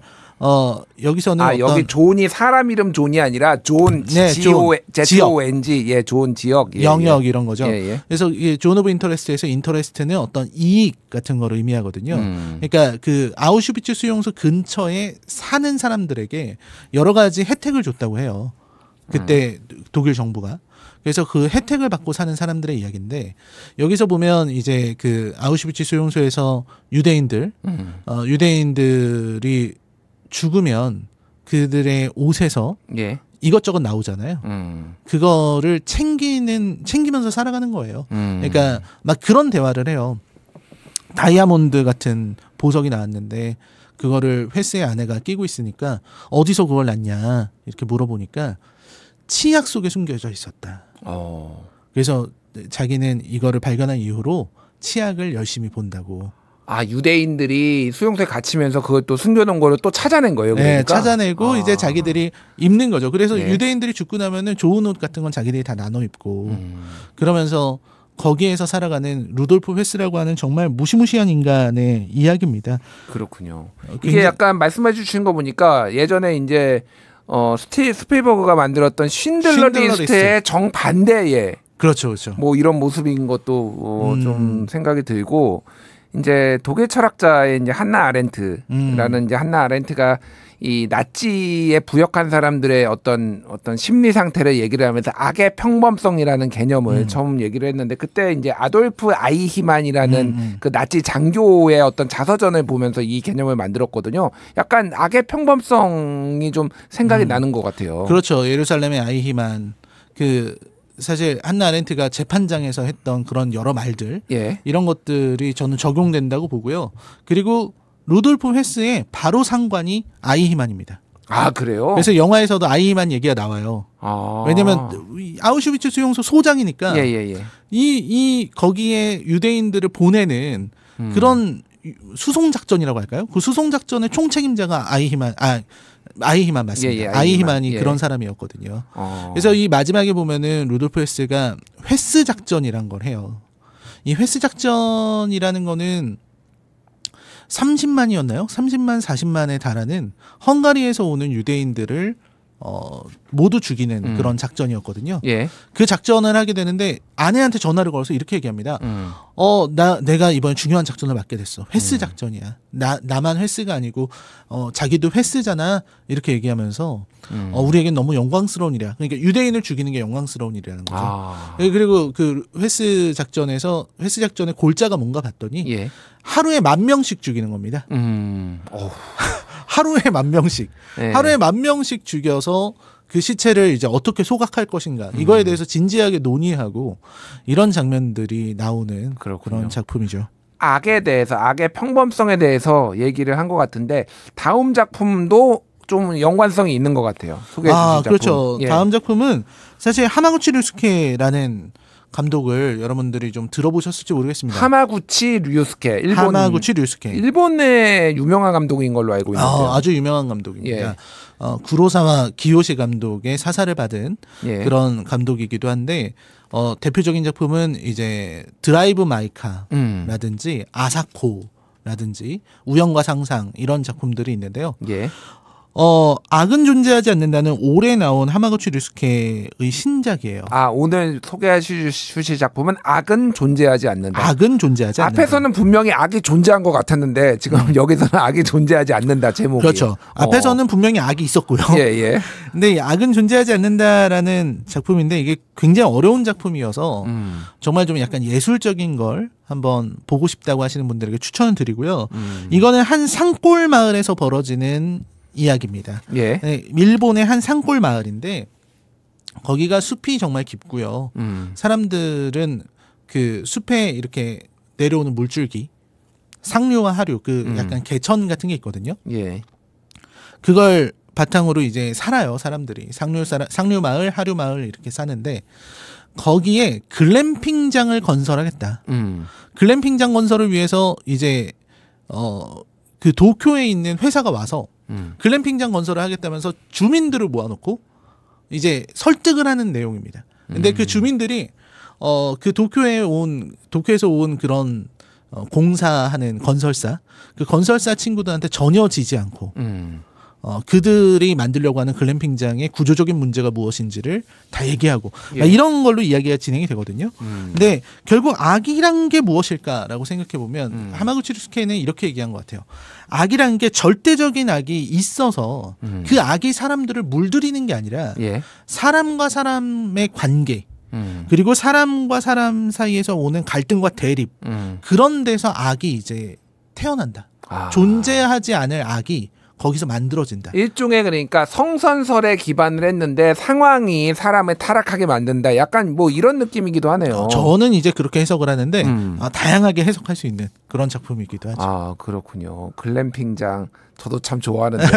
여기서는 여기 존이 사람 이름 존이 아니라 존 ZONG 예, 존 지역 예, 영역 이런 거죠. 예. 그래서 존 오브 인터레스트에서 인터레스트는 어떤 이익 같은 거를 의미하거든요. 그러니까 그 아우슈비츠 수용소 근처에 사는 사람들에게 여러 가지 혜택을 줬다고 해요. 그때 독일 정부가. 그래서 그 혜택을 받고 사는 사람들의 이야기인데 여기서 보면 이제 그 아우슈비츠 수용소에서 유대인들이 죽으면 그들의 옷에서 예. 이것저것 나오잖아요. 그거를 챙기면서 살아가는 거예요. 그러니까 막 그런 대화를 해요. 다이아몬드 같은 보석이 나왔는데 그거를 회스의 아내가 끼고 있으니까 어디서 그걸 났냐 이렇게 물어보니까 치약 속에 숨겨져 있었다. 그래서 자기는 이거를 발견한 이후로 치약을 열심히 본다고. 유대인들이 수용소에 갇히면서 그걸 또 숨겨놓은 거를 또 찾아낸 거예요. 그러니까? 네, 찾아내고 이제 자기들이 입는 거죠. 그래서 네. 유대인들이 죽고 나면은 좋은 옷 같은 건 자기들이 다 나눠 입고 그러면서 거기에서 살아가는 루돌프 회스라고 하는 정말 무시무시한 인간의 이야기입니다. 그렇군요. 이게 약간 말씀해 주신 거 보니까 예전에 이제 스필버그가 만들었던 쉰들러 리스트의 정반대의 그렇죠, 그렇죠. 뭐 이런 모습인 것도 좀 생각이 들고 이제 독일 철학자의 이제 한나 아렌트라는 이제 한나 아렌트가 이 나치에 부역한 사람들의 어떤 심리 상태를 얘기를 하면서 악의 평범성이라는 개념을 처음 얘기를 했는데 그때 이제 아돌프 아이히만이라는 그 나치 장교의 어떤 자서전을 보면서 이 개념을 만들었거든요. 약간 악의 평범성이 좀 생각이 나는 것 같아요. 그렇죠. 예루살렘의 아이히만 사실 한나 아렌트가 재판장에서 했던 그런 여러 말들 이런 것들이 저는 적용된다고 보고요. 그리고 루돌프 헤스의 바로 상관이 아이히만입니다. 아 그래요? 그래서 영화에서도 아이히만 얘기가 나와요. 왜냐하면 아우슈비츠 수용소 소장이니까 이 거기에 유대인들을 보내는 그런 수송 작전이라고 할까요? 그 수송 작전의 총책임자가 아이히만 맞습니다. 아이히만이 그런 사람이었거든요. 그래서 이 마지막에 보면은 루돌프 헤스가 회스 작전이란 걸 해요. 이 회스 작전이라는 거는 30만이었나요? 30만, 40만에 달하는 헝가리에서 오는 유대인들을 모두 죽이는 그런 작전이었거든요. 그 작전을 하게 되는데 아내한테 전화를 걸어서 이렇게 얘기합니다. 내가 이번에 중요한 작전을 맡게 됐어. 횟스 작전이야. 나만 횟스가 아니고 자기도 횟스잖아. 이렇게 얘기하면서 우리에겐 너무 영광스러운 일이야. 그러니까 유대인을 죽이는 게 영광스러운 일이라는 거죠. 그리고 그 횟스 작전의 골자가 뭔가 봤더니 하루에 10,000명씩 죽이는 겁니다. 하루에 10,000명씩. 하루에 10,000명씩 죽여서 그 시체를 이제 어떻게 소각할 것인가. 이거에 대해서 진지하게 논의하고 이런 장면들이 나오는 그런 작품이죠. 악에 대해서, 악의 평범성에 대해서 얘기를 한 것 같은데 다음 작품도 좀 연관성이 있는 것 같아요. 소개해 주신 작품. 그렇죠. 다음 작품은 사실 하마구치 류스케라는 감독을 여러분들이 좀 들어보셨을지 모르겠습니다. 하마구치 류스케. 일본의 유명한 감독인 걸로 알고 있는데요. 아주 유명한 감독입니다. 구로사와 기요시 감독의 사사를 받은 그런 감독이기도 한데 대표적인 작품은 이제 드라이브 마이카라든지 아사코라든지 우연과 상상 이런 작품들이 있는데요. 악은 존재하지 않는다는 올해 나온 하마구치 류스케의 신작이에요. 오늘 소개하실 작품은 악은 존재하지 않는다. 악은 존재하지 않는다. 앞에서는 분명히 악이 존재한 것 같았는데 지금 여기서는 악이 존재하지 않는다 제목이. 그렇죠. 앞에서는 분명히 악이 있었고요. 근데 이 악은 존재하지 않는다라는 작품인데 이게 굉장히 어려운 작품이어서 정말 좀 약간 예술적인 걸 한번 보고 싶다고 하시는 분들에게 추천을 드리고요. 이거는 한 산골 마을에서 벌어지는 이야기입니다. 일본의 한 산골 마을인데 거기가 숲이 정말 깊고요. 사람들은 그 숲에 이렇게 내려오는 물줄기, 상류와 하류, 그 약간 개천 같은 게 있거든요. 그걸 바탕으로 이제 살아요, 사람들이. 상류 마을, 하류 마을 이렇게 사는데 거기에 글램핑장을 건설하겠다. 글램핑장 건설을 위해서 이제 그 도쿄에 있는 회사가 와서 글램핑장 건설을 하겠다면서 주민들을 모아놓고 이제 설득을 하는 내용입니다. 근데 그 주민들이 그 도쿄에서 온 그런 공사하는 건설사, 그 건설사 친구들한테 전혀 지지 않고 그들이 만들려고 하는 글램핑장의 구조적인 문제가 무엇인지를 다 얘기하고 이런 걸로 이야기가 진행이 되거든요. 근데 결국 악이란 게 무엇일까라고 생각해 보면 하마구치 류스케는 이렇게 얘기한 것 같아요. 악이란 게 절대적인 악이 있어서 그 악이 사람들을 물들이는 게 아니라 사람과 사람의 관계 그리고 사람과 사람 사이에서 오는 갈등과 대립 그런 데서 악이 이제 태어난다. 존재하지 않을 악이 거기서 만들어진다. 일종의 그러니까 성선설에 기반을 했는데 상황이 사람을 타락하게 만든다. 약간 뭐 이런 느낌이기도 하네요. 저는 이제 그렇게 해석을 하는데 다양하게 해석할 수 있는 그런 작품이기도 하죠. 그렇군요. 글램핑장 저도 참 좋아하는데요.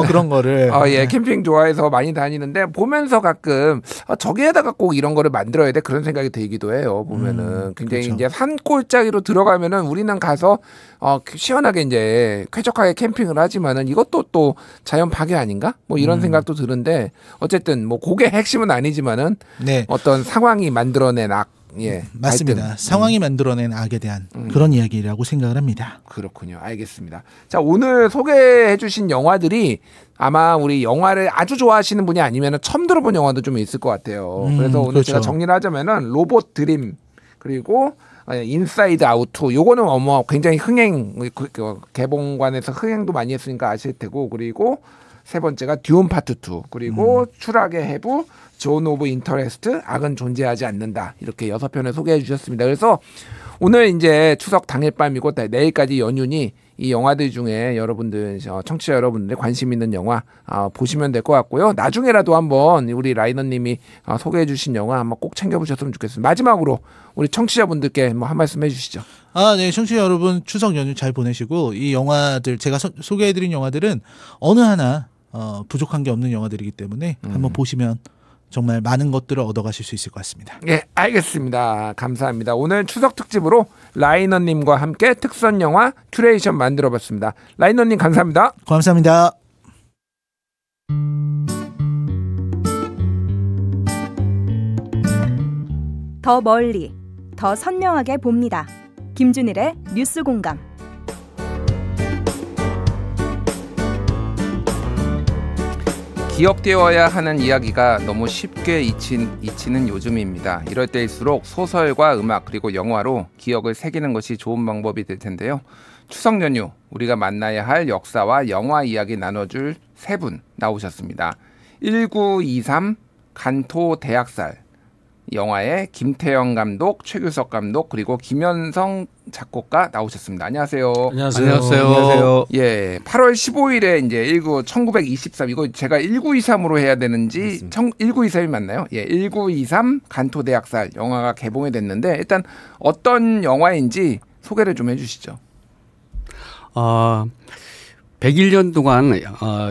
그런 거를. 캠핑 좋아해서 많이 다니는데 보면서 가끔 저기에다가 꼭 이런 거를 만들어야 돼 그런 생각이 들기도 해요. 보면은 굉장히 그렇죠. 이제 산골짜기로 들어가면은 우리는 가서 시원하게 이제 쾌적하게 캠핑을 하지만은 이것도 또 자연 파괴 아닌가? 뭐 이런 생각도 드는데 어쨌든 뭐 그게 핵심은 아니지만은 어떤 상황이 만들어낸 악. 맞습니다. 갈등. 상황이 만들어낸 악에 대한 그런 이야기라고 생각을 합니다. 그렇군요. 알겠습니다. 자, 오늘 소개해 주신 영화들이 아마 우리 영화를 아주 좋아하시는 분이 아니면 처음 들어본 영화도 좀 있을 것 같아요. 그래서 오늘 제가 정리를 하자면은 로봇 드림 그리고 인사이드 아웃 2 요거는 굉장히 흥행 개봉관에서 흥행도 많이 했으니까 아실 테고 그리고 세 번째가 듀온 파트 2 그리고 추락의 해부 존 오브 인터레스트 악은 존재하지 않는다 이렇게 6편을 소개해 주셨습니다. 그래서 오늘 이제 추석 당일밤이고 내일까지 연휴니 이 영화들 중에 여러분들 청취자 여러분들의 관심 있는 영화 보시면 될 것 같고요. 나중에라도 한번 우리 라이너님이 소개해 주신 영화 한번 꼭 챙겨보셨으면 좋겠습니다. 마지막으로 우리 청취자분들께 한 말씀 해주시죠. 네, 청취자 여러분 추석 연휴 잘 보내시고 이 영화들 제가 소개해드린 영화들은 어느 하나 부족한 게 없는 영화들이기 때문에 한번 보시면 정말 많은 것들을 얻어가실 수 있을 것 같습니다. 예, 알겠습니다. 감사합니다. 오늘 추석 특집으로 라이너님과 함께 특선 영화 큐레이션 만들어봤습니다. 라이너님 감사합니다. 감사합니다. 더 멀리, 더 선명하게 봅니다. 김준일의 뉴스 공감. 기억되어야 하는 이야기가 너무 쉽게 잊히는 요즘입니다. 이럴 때일수록 소설과 음악 그리고 영화로 기억을 새기는 것이 좋은 방법이 될 텐데요. 추석 연휴 우리가 만나야 할 역사와 영화 이야기 나눠줄 세 분 나오셨습니다. 1923 간토 대학살 영화의 김태형 감독, 최규석 감독 그리고 김현성 작곡가 나오셨습니다. 안녕하세요. 안녕하세요. 예, 8월 15일에 이제 1923 이거 제가 1923으로 해야 되는지 1923이 맞나요? 예, 1923 간토 대학살 영화가 개봉이 됐는데 일단 어떤 영화인지 소개를 좀 해주시죠. 101년 동안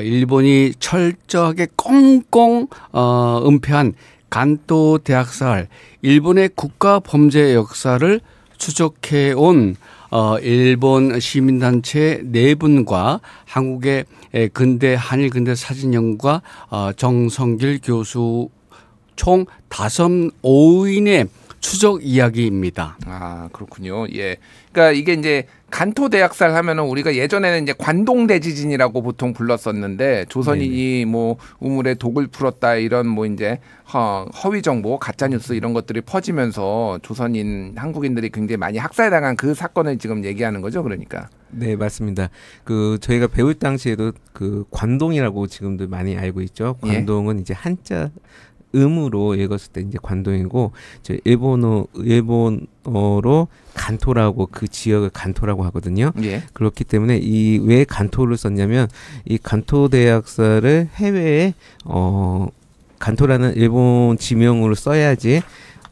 일본이 철저하게 꽁꽁 은폐한 간토 대학살, 일본의 국가 범죄 역사를 추적해온 일본 시민단체 4분과 한국의 근대 한일 근대 사진연구가 정성길 교수 총 5인의 추적 이야기입니다. 그렇군요. 예. 그러니까 이게 이제 간토 대학살 하면은 우리가 예전에는 이제 관동 대지진이라고 보통 불렀었는데 조선인이 뭐 우물에 독을 풀었다 이런 뭐 이제 허위 정보, 가짜 뉴스 이런 것들이 퍼지면서 조선인 한국인들이 굉장히 많이 학살당한 그 사건을 지금 얘기하는 거죠, 그러니까. 네, 맞습니다. 저희가 배울 당시에도 관동이라고 지금도 많이 알고 있죠. 관동은 이제 한자 음으로 읽었을 때 이제 관동이고 일본어로 간토라고 그 지역을 간토라고 하거든요. 예. 그렇기 때문에 이 왜 간토를 썼냐면 이 간토 대학살을 해외에 간토라는 일본 지명으로 써야지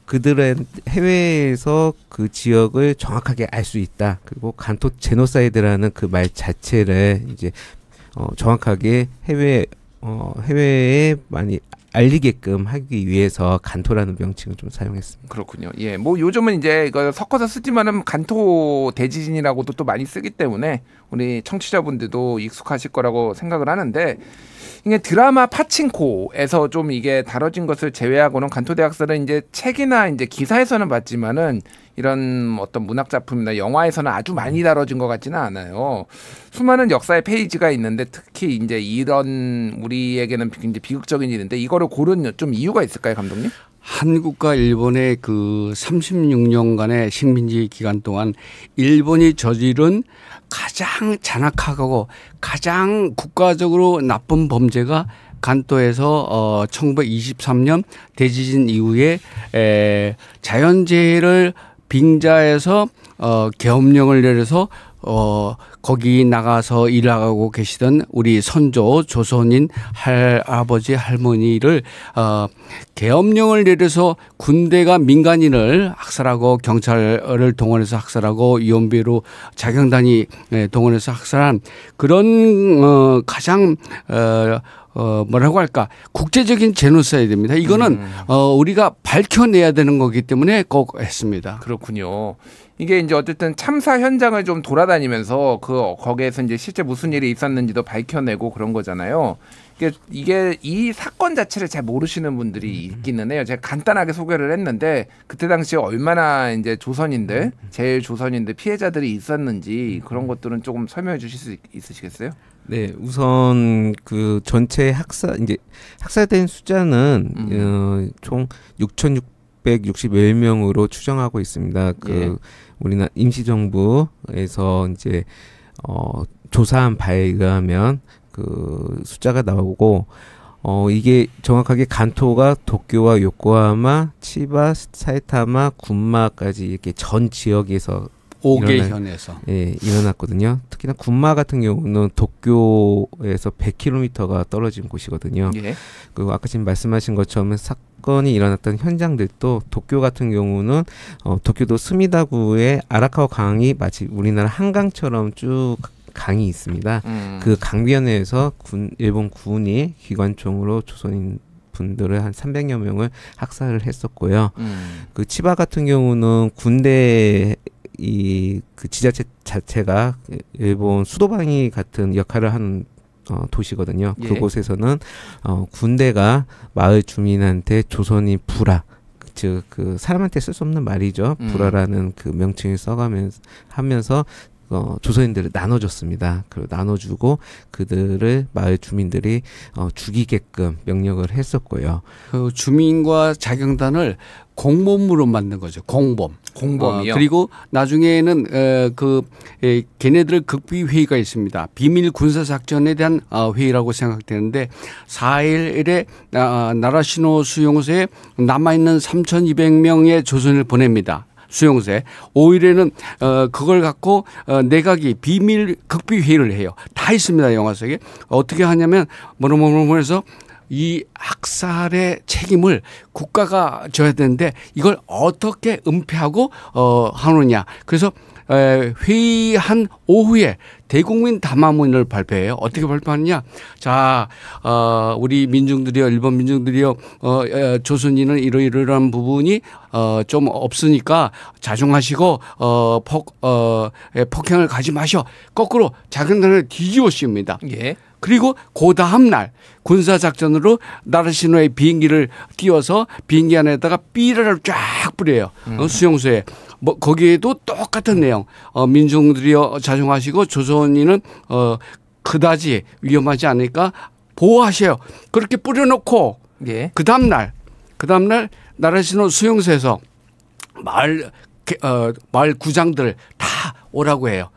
그들은 해외에서 그 지역을 정확하게 알 수 있다. 그리고 간토 제노사이드라는 그 말 자체를 이제 정확하게 해외에 많이 알리게끔 하기 위해서 간토라는 명칭을 좀 사용했습니다. 그렇군요. 예, 뭐 요즘은 이제 이거 섞어서 쓰지만은 간토 대지진이라고도 또 많이 쓰기 때문에 우리 청취자분들도 익숙하실 거라고 생각을 하는데 이게 드라마 파친코에서 좀 이게 다뤄진 것을 제외하고는 간토 대학살은 이제 책이나 이제 기사에서는 봤지만은 이런 어떤 문학 작품이나 영화에서는 아주 많이 다뤄진 것 같지는 않아요. 수많은 역사의 페이지가 있는데 특히 이제 이런 우리에게는 굉장히 비극적인 일인데 이거를 고른 좀 이유가 있을까요, 감독님? 한국과 일본의 그 36년간의 식민지 기간 동안 일본이 저지른 가장 잔악하고 가장 국가적으로 나쁜 범죄가 간토에서 1923년 대지진 이후에 자연재해를 빙자해서 계엄령을 내려서 거기 나가서 일하고 계시던 우리 선조 조선인 할아버지 할머니를 계엄령을 내려서 군대가 민간인을 학살하고 경찰을 동원해서 학살하고 연배로 자경단이 동원해서 학살한 그런 가장 뭐라고 할까 국제적인 제노사이드입니다. 이거는 우리가 밝혀내야 되는 거기 때문에 꼭 했습니다. 그렇군요. 이게 이제 어쨌든 참사 현장을 좀 돌아다니면서 거기에서 이제 실제 무슨 일이 있었는지도 밝혀내고 그런 거잖아요. 이게 이 사건 자체를 잘 모르시는 분들이 있기는 해요. 제가 간단하게 소개를 했는데 그때 당시에 얼마나 이제 제일 조선인들 피해자들이 있었는지 그런 것들은 조금 설명해 주실 수 있으시겠어요? 네, 우선 그 전체 학살된 숫자는 총 6,661명으로 추정하고 있습니다. 우리나라 임시정부에서 이제 조사한 바에 의하면 그 숫자가 나오고 이게 정확하게 간토가 도쿄와 요코하마, 치바, 사이타마, 군마까지 이렇게 전 지역에서 5개 현에서 일어났거든요. 특히나 군마 같은 경우는 도쿄에서 100km가 떨어진 곳이거든요. 그리고 아까 지금 말씀하신 것처럼 사건이 일어났던 현장들도 도쿄 같은 경우는 도쿄도 스미다구에 아라카와 강이 마치 우리나라 한강처럼 쭉 강이 있습니다. 그 강변에서 일본 군이 기관총으로 조선인 분들을 한 300여 명을 학살을 했었고요. 그 치바 같은 경우는 군대 그 지자체 자체가 일본 수도방위 같은 역할을 하는 도시거든요. 그곳에서는 군대가 마을 주민한테 조선인 불화, 즉 그 사람한테 쓸 수 없는 말이죠. 불화라는 그 명칭을 하면서 조선인들을 나눠줬습니다. 그리고 나눠주고 그들을 마을 주민들이 죽이게끔 명령을 했었고요. 그 주민과 자경단을 공범으로 만든 거죠. 공범이요. 그리고 나중에는 걔네들 극비 회의가 있습니다. 비밀 군사 작전에 대한 회의라고 생각되는데 4일에 나라시노 수용소에 남아있는 3,200명의 조선인을 보냅니다. 수용소에 5일에는 그걸 갖고 내각이 비밀 극비 회의를 해요. 다 있습니다. 영화 속에. 어떻게 하냐면 뭐로 해서 이 학살의 책임을 국가가 져야 되는데 이걸 어떻게 은폐하고 하느냐. 그래서 회의한 오후에 대국민 담화문을 발표해요. 어떻게 발표하느냐. 자, 우리 민중들이요, 일본 민중들이요, 조선인은 이러이러한 부분이 좀 없으니까 자중하시고 폭행을 가지 마셔. 거꾸로 작은 나라를 뒤집어 씌웁니다. 그리고 그 다음 날 군사작전으로 나라시노의 비행기를 띄워서 비행기 안에다가 삐라를 쫙 뿌려요. 수용소에. 거기에도 똑같은 내용. 민중들이여 자중하시고 조선인은 그다지 위험하지 않으니까 보호하셔요. 그렇게 뿌려놓고 그 다음 날 나라시노 수용소에서 마을 구장들 다 오라고 해요.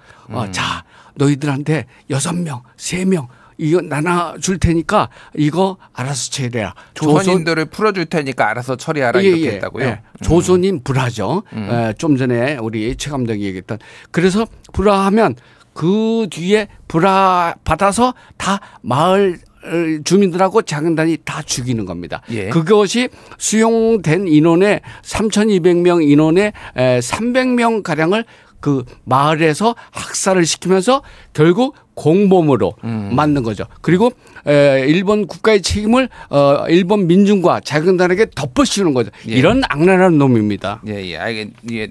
자, 너희들한테 6명, 3명 이거 나눠줄 테니까 이거 알아서 처리해라. 조선인들을 풀어줄 테니까 알아서 처리하라 이렇게 했다고요? 조선인 불화죠. 좀 전에 우리 최 감독이 얘기했던. 그래서 불화하면 그 뒤에 불화 받아서 다 마을 주민들하고 작은단이 다 죽이는 겁니다. 그것이 수용된 인원의 3,200명 인원의 300명 가량을 그 마을에서 학살을 시키면서 결국 공범으로 만든 거죠. 그리고 일본 국가의 책임을 일본 민중과 작은단에게 덮어씌우는 거죠. 이런 악랄한 놈입니다.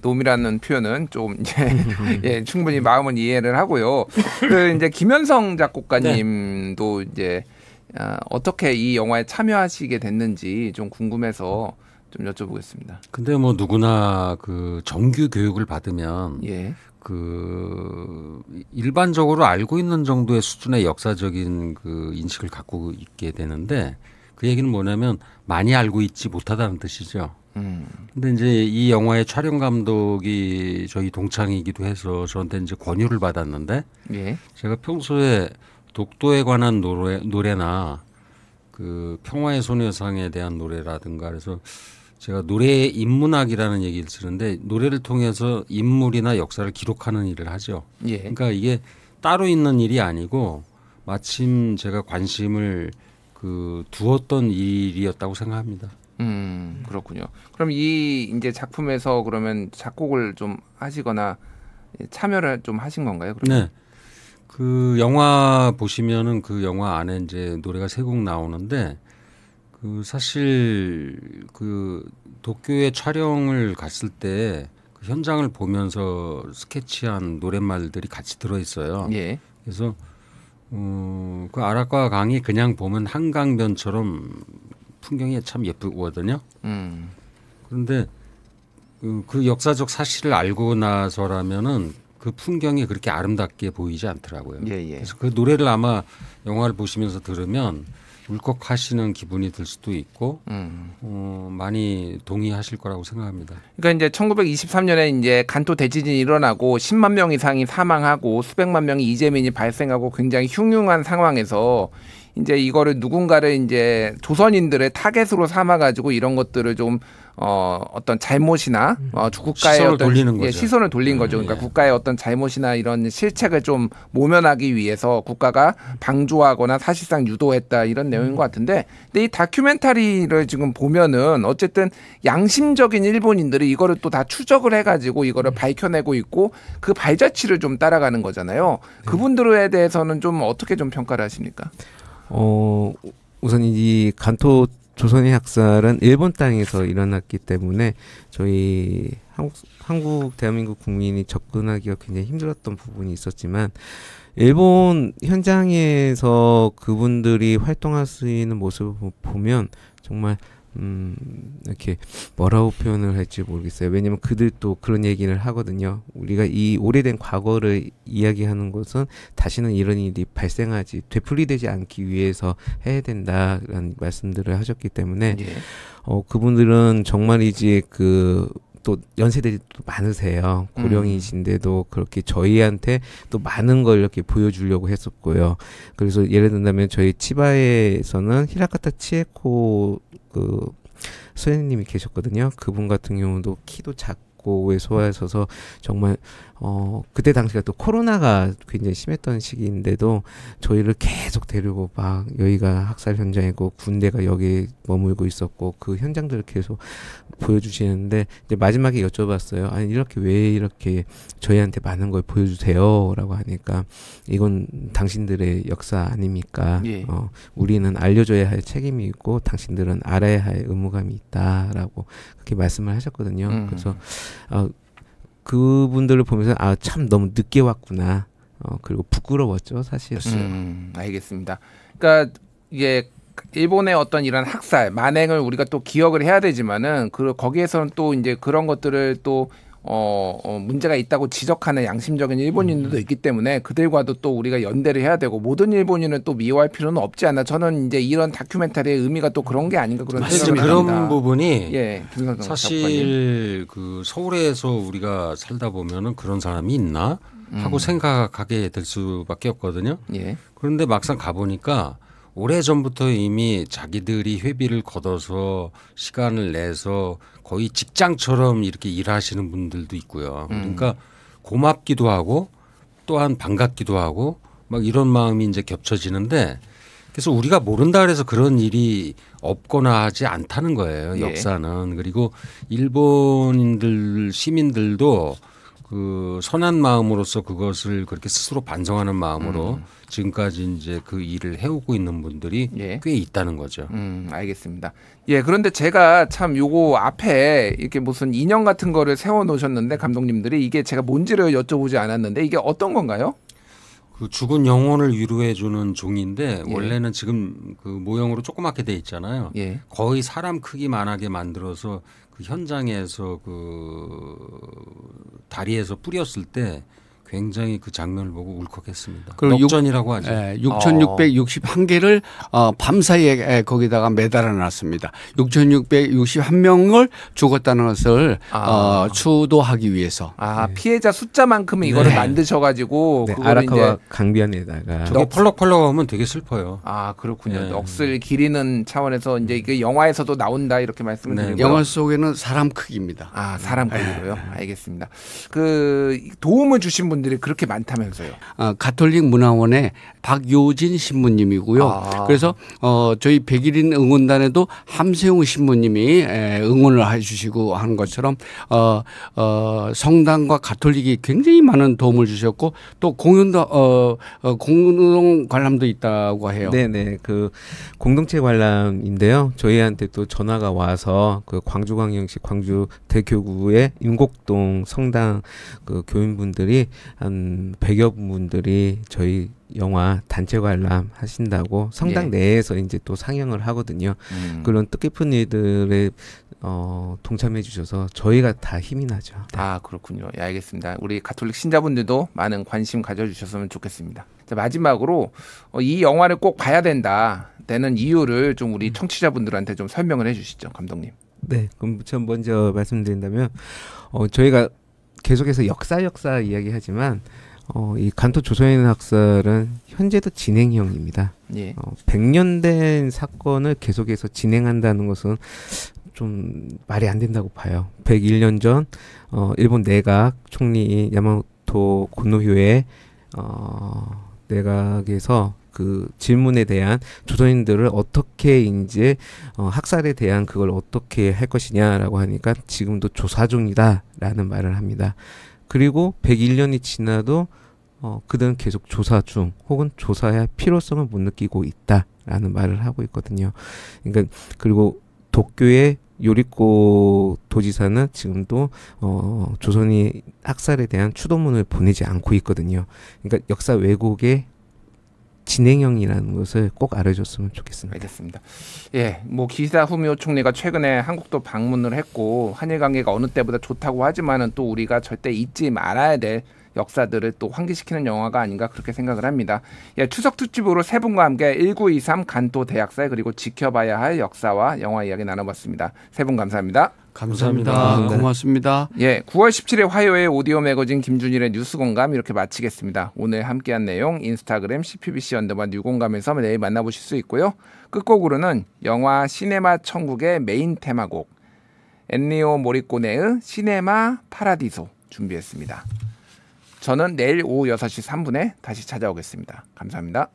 놈이라는 표현은 좀 충분히 마음은 이해를 하고요. 그 이제 김현성 작곡가님도 이제 어떻게 이 영화에 참여하시게 됐는지 좀 궁금해서 좀 여쭤보겠습니다. 근데 뭐 누구나 그 정규 교육을 받으면 그 일반적으로 알고 있는 정도의 수준의 역사적인 그 인식을 갖고 있게 되는데 그 얘기는 뭐냐면 많이 알고 있지 못하다는 뜻이죠. 근데 이제 이 영화의 촬영 감독이 저희 동창이기도 해서 저한테 이제 권유를 받았는데 제가 평소에 독도에 관한 노래나 그 평화의 소녀상에 대한 노래라든가 그래서 제가 노래 인문학이라는 얘기를 쓰는데 노래를 통해서 인물이나 역사를 기록하는 일을 하죠. 그러니까 이게 따로 있는 일이 아니고 마침 제가 관심을 두었던 일이었다고 생각합니다. 그렇군요. 그럼 이 이제 작품에서 그러면 작곡을 좀 하시거나 참여를 좀 하신 건가요? 그러면? 네. 그 영화 보시면은 그 영화 안에 이제 노래가 3곡 나오는데 그 사실 그 도쿄에 촬영을 갔을 때 그 현장을 보면서 스케치한 노랫말들이 같이 들어 있어요. 예. 그래서 그 아라카 강이 그냥 보면 한강변처럼 풍경이 참 예쁘거든요. 그런데 그 역사적 사실을 알고 나서라면은 그 풍경이 그렇게 아름답게 보이지 않더라고요. 예. 그래서 그 노래를 아마 영화를 보시면서 들으면 울컥하시는 기분이 들 수도 있고 많이 동의하실 거라고 생각합니다. 그러니까 이제 1923년에 이제 간토 대지진이 일어나고 10만 명 이상이 사망하고 수백만 명의 이재민이 발생하고 굉장히 흉흉한 상황에서 이제 이거를 누군가를 이제 조선인들의 타겟으로 삼아가지고 이런 것들을 좀 어떤 잘못이나 국가의 시선을 어떤 돌리는 거죠. 시선을 돌린 거죠. 그러니까 국가의 어떤 잘못이나 이런 실책을 좀 모면하기 위해서 국가가 방조하거나 사실상 유도했다 이런 내용인 것 같은데, 근데 이 다큐멘터리를 지금 보면은 어쨌든 양심적인 일본인들이 이거를 또 다 추적을 해가지고 이거를 밝혀내고 있고 그 발자취를 좀 따라가는 거잖아요. 그분들에 대해서는 좀 어떻게 좀 평가를 하십니까? 우선 이 간토 조선의 학살은 일본 땅에서 일어났기 때문에 저희 한국 대한민국 국민이 접근하기가 굉장히 힘들었던 부분이 있었지만 일본 현장에서 그분들이 활동할 수 있는 모습을 보면 정말 이렇게 뭐라고 표현을 할지 모르겠어요. 왜냐면 그들도 그런 얘기를 하거든요. 우리가 이 오래된 과거를 이야기하는 것은 다시는 이런 일이 되풀이되지 않기 위해서 해야 된다라는 말씀들을 하셨기 때문에 그분들은 정말이지 또 연세들이 또 많으세요. 고령이신데도 그렇게 저희한테 또 많은 걸 이렇게 보여주려고 했었고요. 그래서 예를 든다면 저희 치바에서는 히라카타 치에코 선생님이 계셨거든요. 그분 같은 경우도 키도 작고 소아하셔서 정말 그때 당시가 또 코로나가 굉장히 심했던 시기인데도 저희를 계속 데리고 막 여기가 학살 현장이고 군대가 여기 머물고 있었고 그 현장들을 계속 보여주시는데 이제 마지막에 여쭤봤어요. 아니 왜 이렇게 저희한테 많은 걸 보여주세요라고 하니까 이건 당신들의 역사 아닙니까? 예. 우리는 알려줘야 할 책임이 있고 당신들은 알아야 할 의무감이 있다라고 그렇게 말씀을 하셨거든요. 그래서 그분들을 보면서 참 너무 늦게 왔구나. 그리고 부끄러웠죠, 사실. 알겠습니다. 그러니까 이게 일본의 어떤 이런 학살, 만행을 우리가 또 기억을 해야 되지만은 거기에서는 또 이제 그런 것들을 또 문제가 있다고 지적하는 양심적인 일본인들도 있기 때문에 그들과도 또 우리가 연대를 해야 되고 모든 일본인을 또 미워할 필요는 없지 않나. 저는 이제 이런 다큐멘터리의 의미가 또 그런 게 아닌가 그런 생각이 그런 듭니다. 부분이 사실 그 서울에서 우리가 살다 보면은 그런 사람이 있나 하고 생각하게 될 수밖에 없거든요. 예. 그런데 막상 가보니까 오래전부터 이미 자기들이 회비를 걷어서 시간을 내서 거의 직장처럼 이렇게 일하시는 분들도 있고요. 그러니까 고맙기도 하고 또한 반갑기도 하고 막 이런 마음이 이제 겹쳐지는데 그래서 우리가 모른다 그래서 그런 일이 없거나 하지 않다는 거예요. 역사는. 그리고 일본인들 시민들도 그 선한 마음으로서 그것을 그렇게 스스로 반성하는 마음으로 지금까지 이제 그 일을 해오고 있는 분들이 꽤 있다는 거죠. 알겠습니다. 예, 그런데 제가 참 요거 앞에 이렇게 무슨 인형 같은 거를 세워 놓으셨는데 감독님들이 이게 제가 뭔지를 여쭤보지 않았는데 이게 어떤 건가요? 그 죽은 영혼을 위로해 주는 종인데 원래는 지금 그 모형으로 조그맣게 돼 있잖아요. 거의 사람 크기만하게 만들어서 그 현장에서 그 다리에서 뿌렸을 때 굉장히 그 장면을 보고 울컥했습니다. 넉전이라고 하죠. 6,661개를 밤사이에 거기다가 매달아 놨습니다. 6,661명을 죽었다는 것을 추도하기 위해서. 피해자 숫자만큼은 이거를 만드셔가지고 아라카와 강변에다가 저게 펄럭펄럭하면 되게 슬퍼요. 그렇군요. 넋을 기리는 차원에서 이제 그 영화에서도 나온다 이렇게 말씀을 드리고요. 영화 속에는 사람 크기입니다. 사람 크기로요. 알겠습니다. 그 도움을 주신 분 분들이 그렇게 많다면서요. 가톨릭 문화원의 박요진 신부님이고요. 그래서 저희 100일인 응원단에도 함세웅 신부님이 응원을 해주시고 하는 것처럼 성당과 가톨릭이 굉장히 많은 도움을 주셨고 또 공연도 공동 관람도 있다고 해요. 네네, 그 공동체 관람인데요. 저희한테 또 전화가 와서 그 광주광역시 광주 대교구의 임곡동 성당 그 교인분들이 한 100여 분들이 저희 영화 단체 관람 하신다고 성당 내에서 이제 또 상영을 하거든요. 그런 뜻깊은 일들에 동참해 주셔서 저희가 다 힘이 나죠. 아, 그렇군요. 예, 알겠습니다. 우리 가톨릭 신자분들도 많은 관심 가져주셨으면 좋겠습니다. 자, 마지막으로 이 영화를 꼭 봐야 된다 되는 이유를 좀 우리 청취자분들한테 좀 설명을 해주시죠, 감독님. 네, 그럼 전 먼저 말씀드린다면 저희가 계속해서 역사 이야기하지만 이 간토 조선인 학살은 현재도 진행형입니다. 100년 된 사건을 계속해서 진행한다는 것은 좀 말이 안 된다고 봐요. 101년 전 일본 내각 총리 야마모토 고노효의 내각에서 그 질문에 대한 조선인들을 어떻게 이제 학살에 대한 그걸 어떻게 할 것이냐라고 하니까 지금도 조사 중이다라는 말을 합니다. 그리고 101년이 지나도 그들은 계속 조사 중 혹은 조사할 필요성을 못 느끼고 있다라는 말을 하고 있거든요. 그러니까 그리고 도쿄의 요리코 도지사는 지금도 조선이 학살에 대한 추도문을 보내지 않고 있거든요. 그러니까 역사 왜곡의 진행형이라는 것을 꼭 알아줬으면 좋겠습니다. 알겠습니다. 예, 뭐 기시다 후미오 총리가 최근에 한국도 방문을 했고 한일 관계가 어느 때보다 좋다고 하지만은 또 우리가 절대 잊지 말아야 될 역사들을 또 환기시키는 영화가 아닌가 그렇게 생각을 합니다. 예, 추석 특집으로 세 분과 함께 1923 간토 대학살 그리고 지켜봐야 할 역사와 영화 이야기 나눠봤습니다. 세 분 감사합니다. 감사합니다. 고맙습니다. 예, 9월 17일 화요일 오디오 매거진 김준일의 뉴스 공감 이렇게 마치겠습니다. 오늘 함께한 내용 인스타그램 CPBC_뉴공감에서 내일 만나보실 수 있고요. 끝곡으로는 영화 시네마 천국의 메인 테마곡 엔리오 모리꼬네의 시네마 파라디소 준비했습니다. 저는 내일 오후 6시 3분에 다시 찾아오겠습니다. 감사합니다.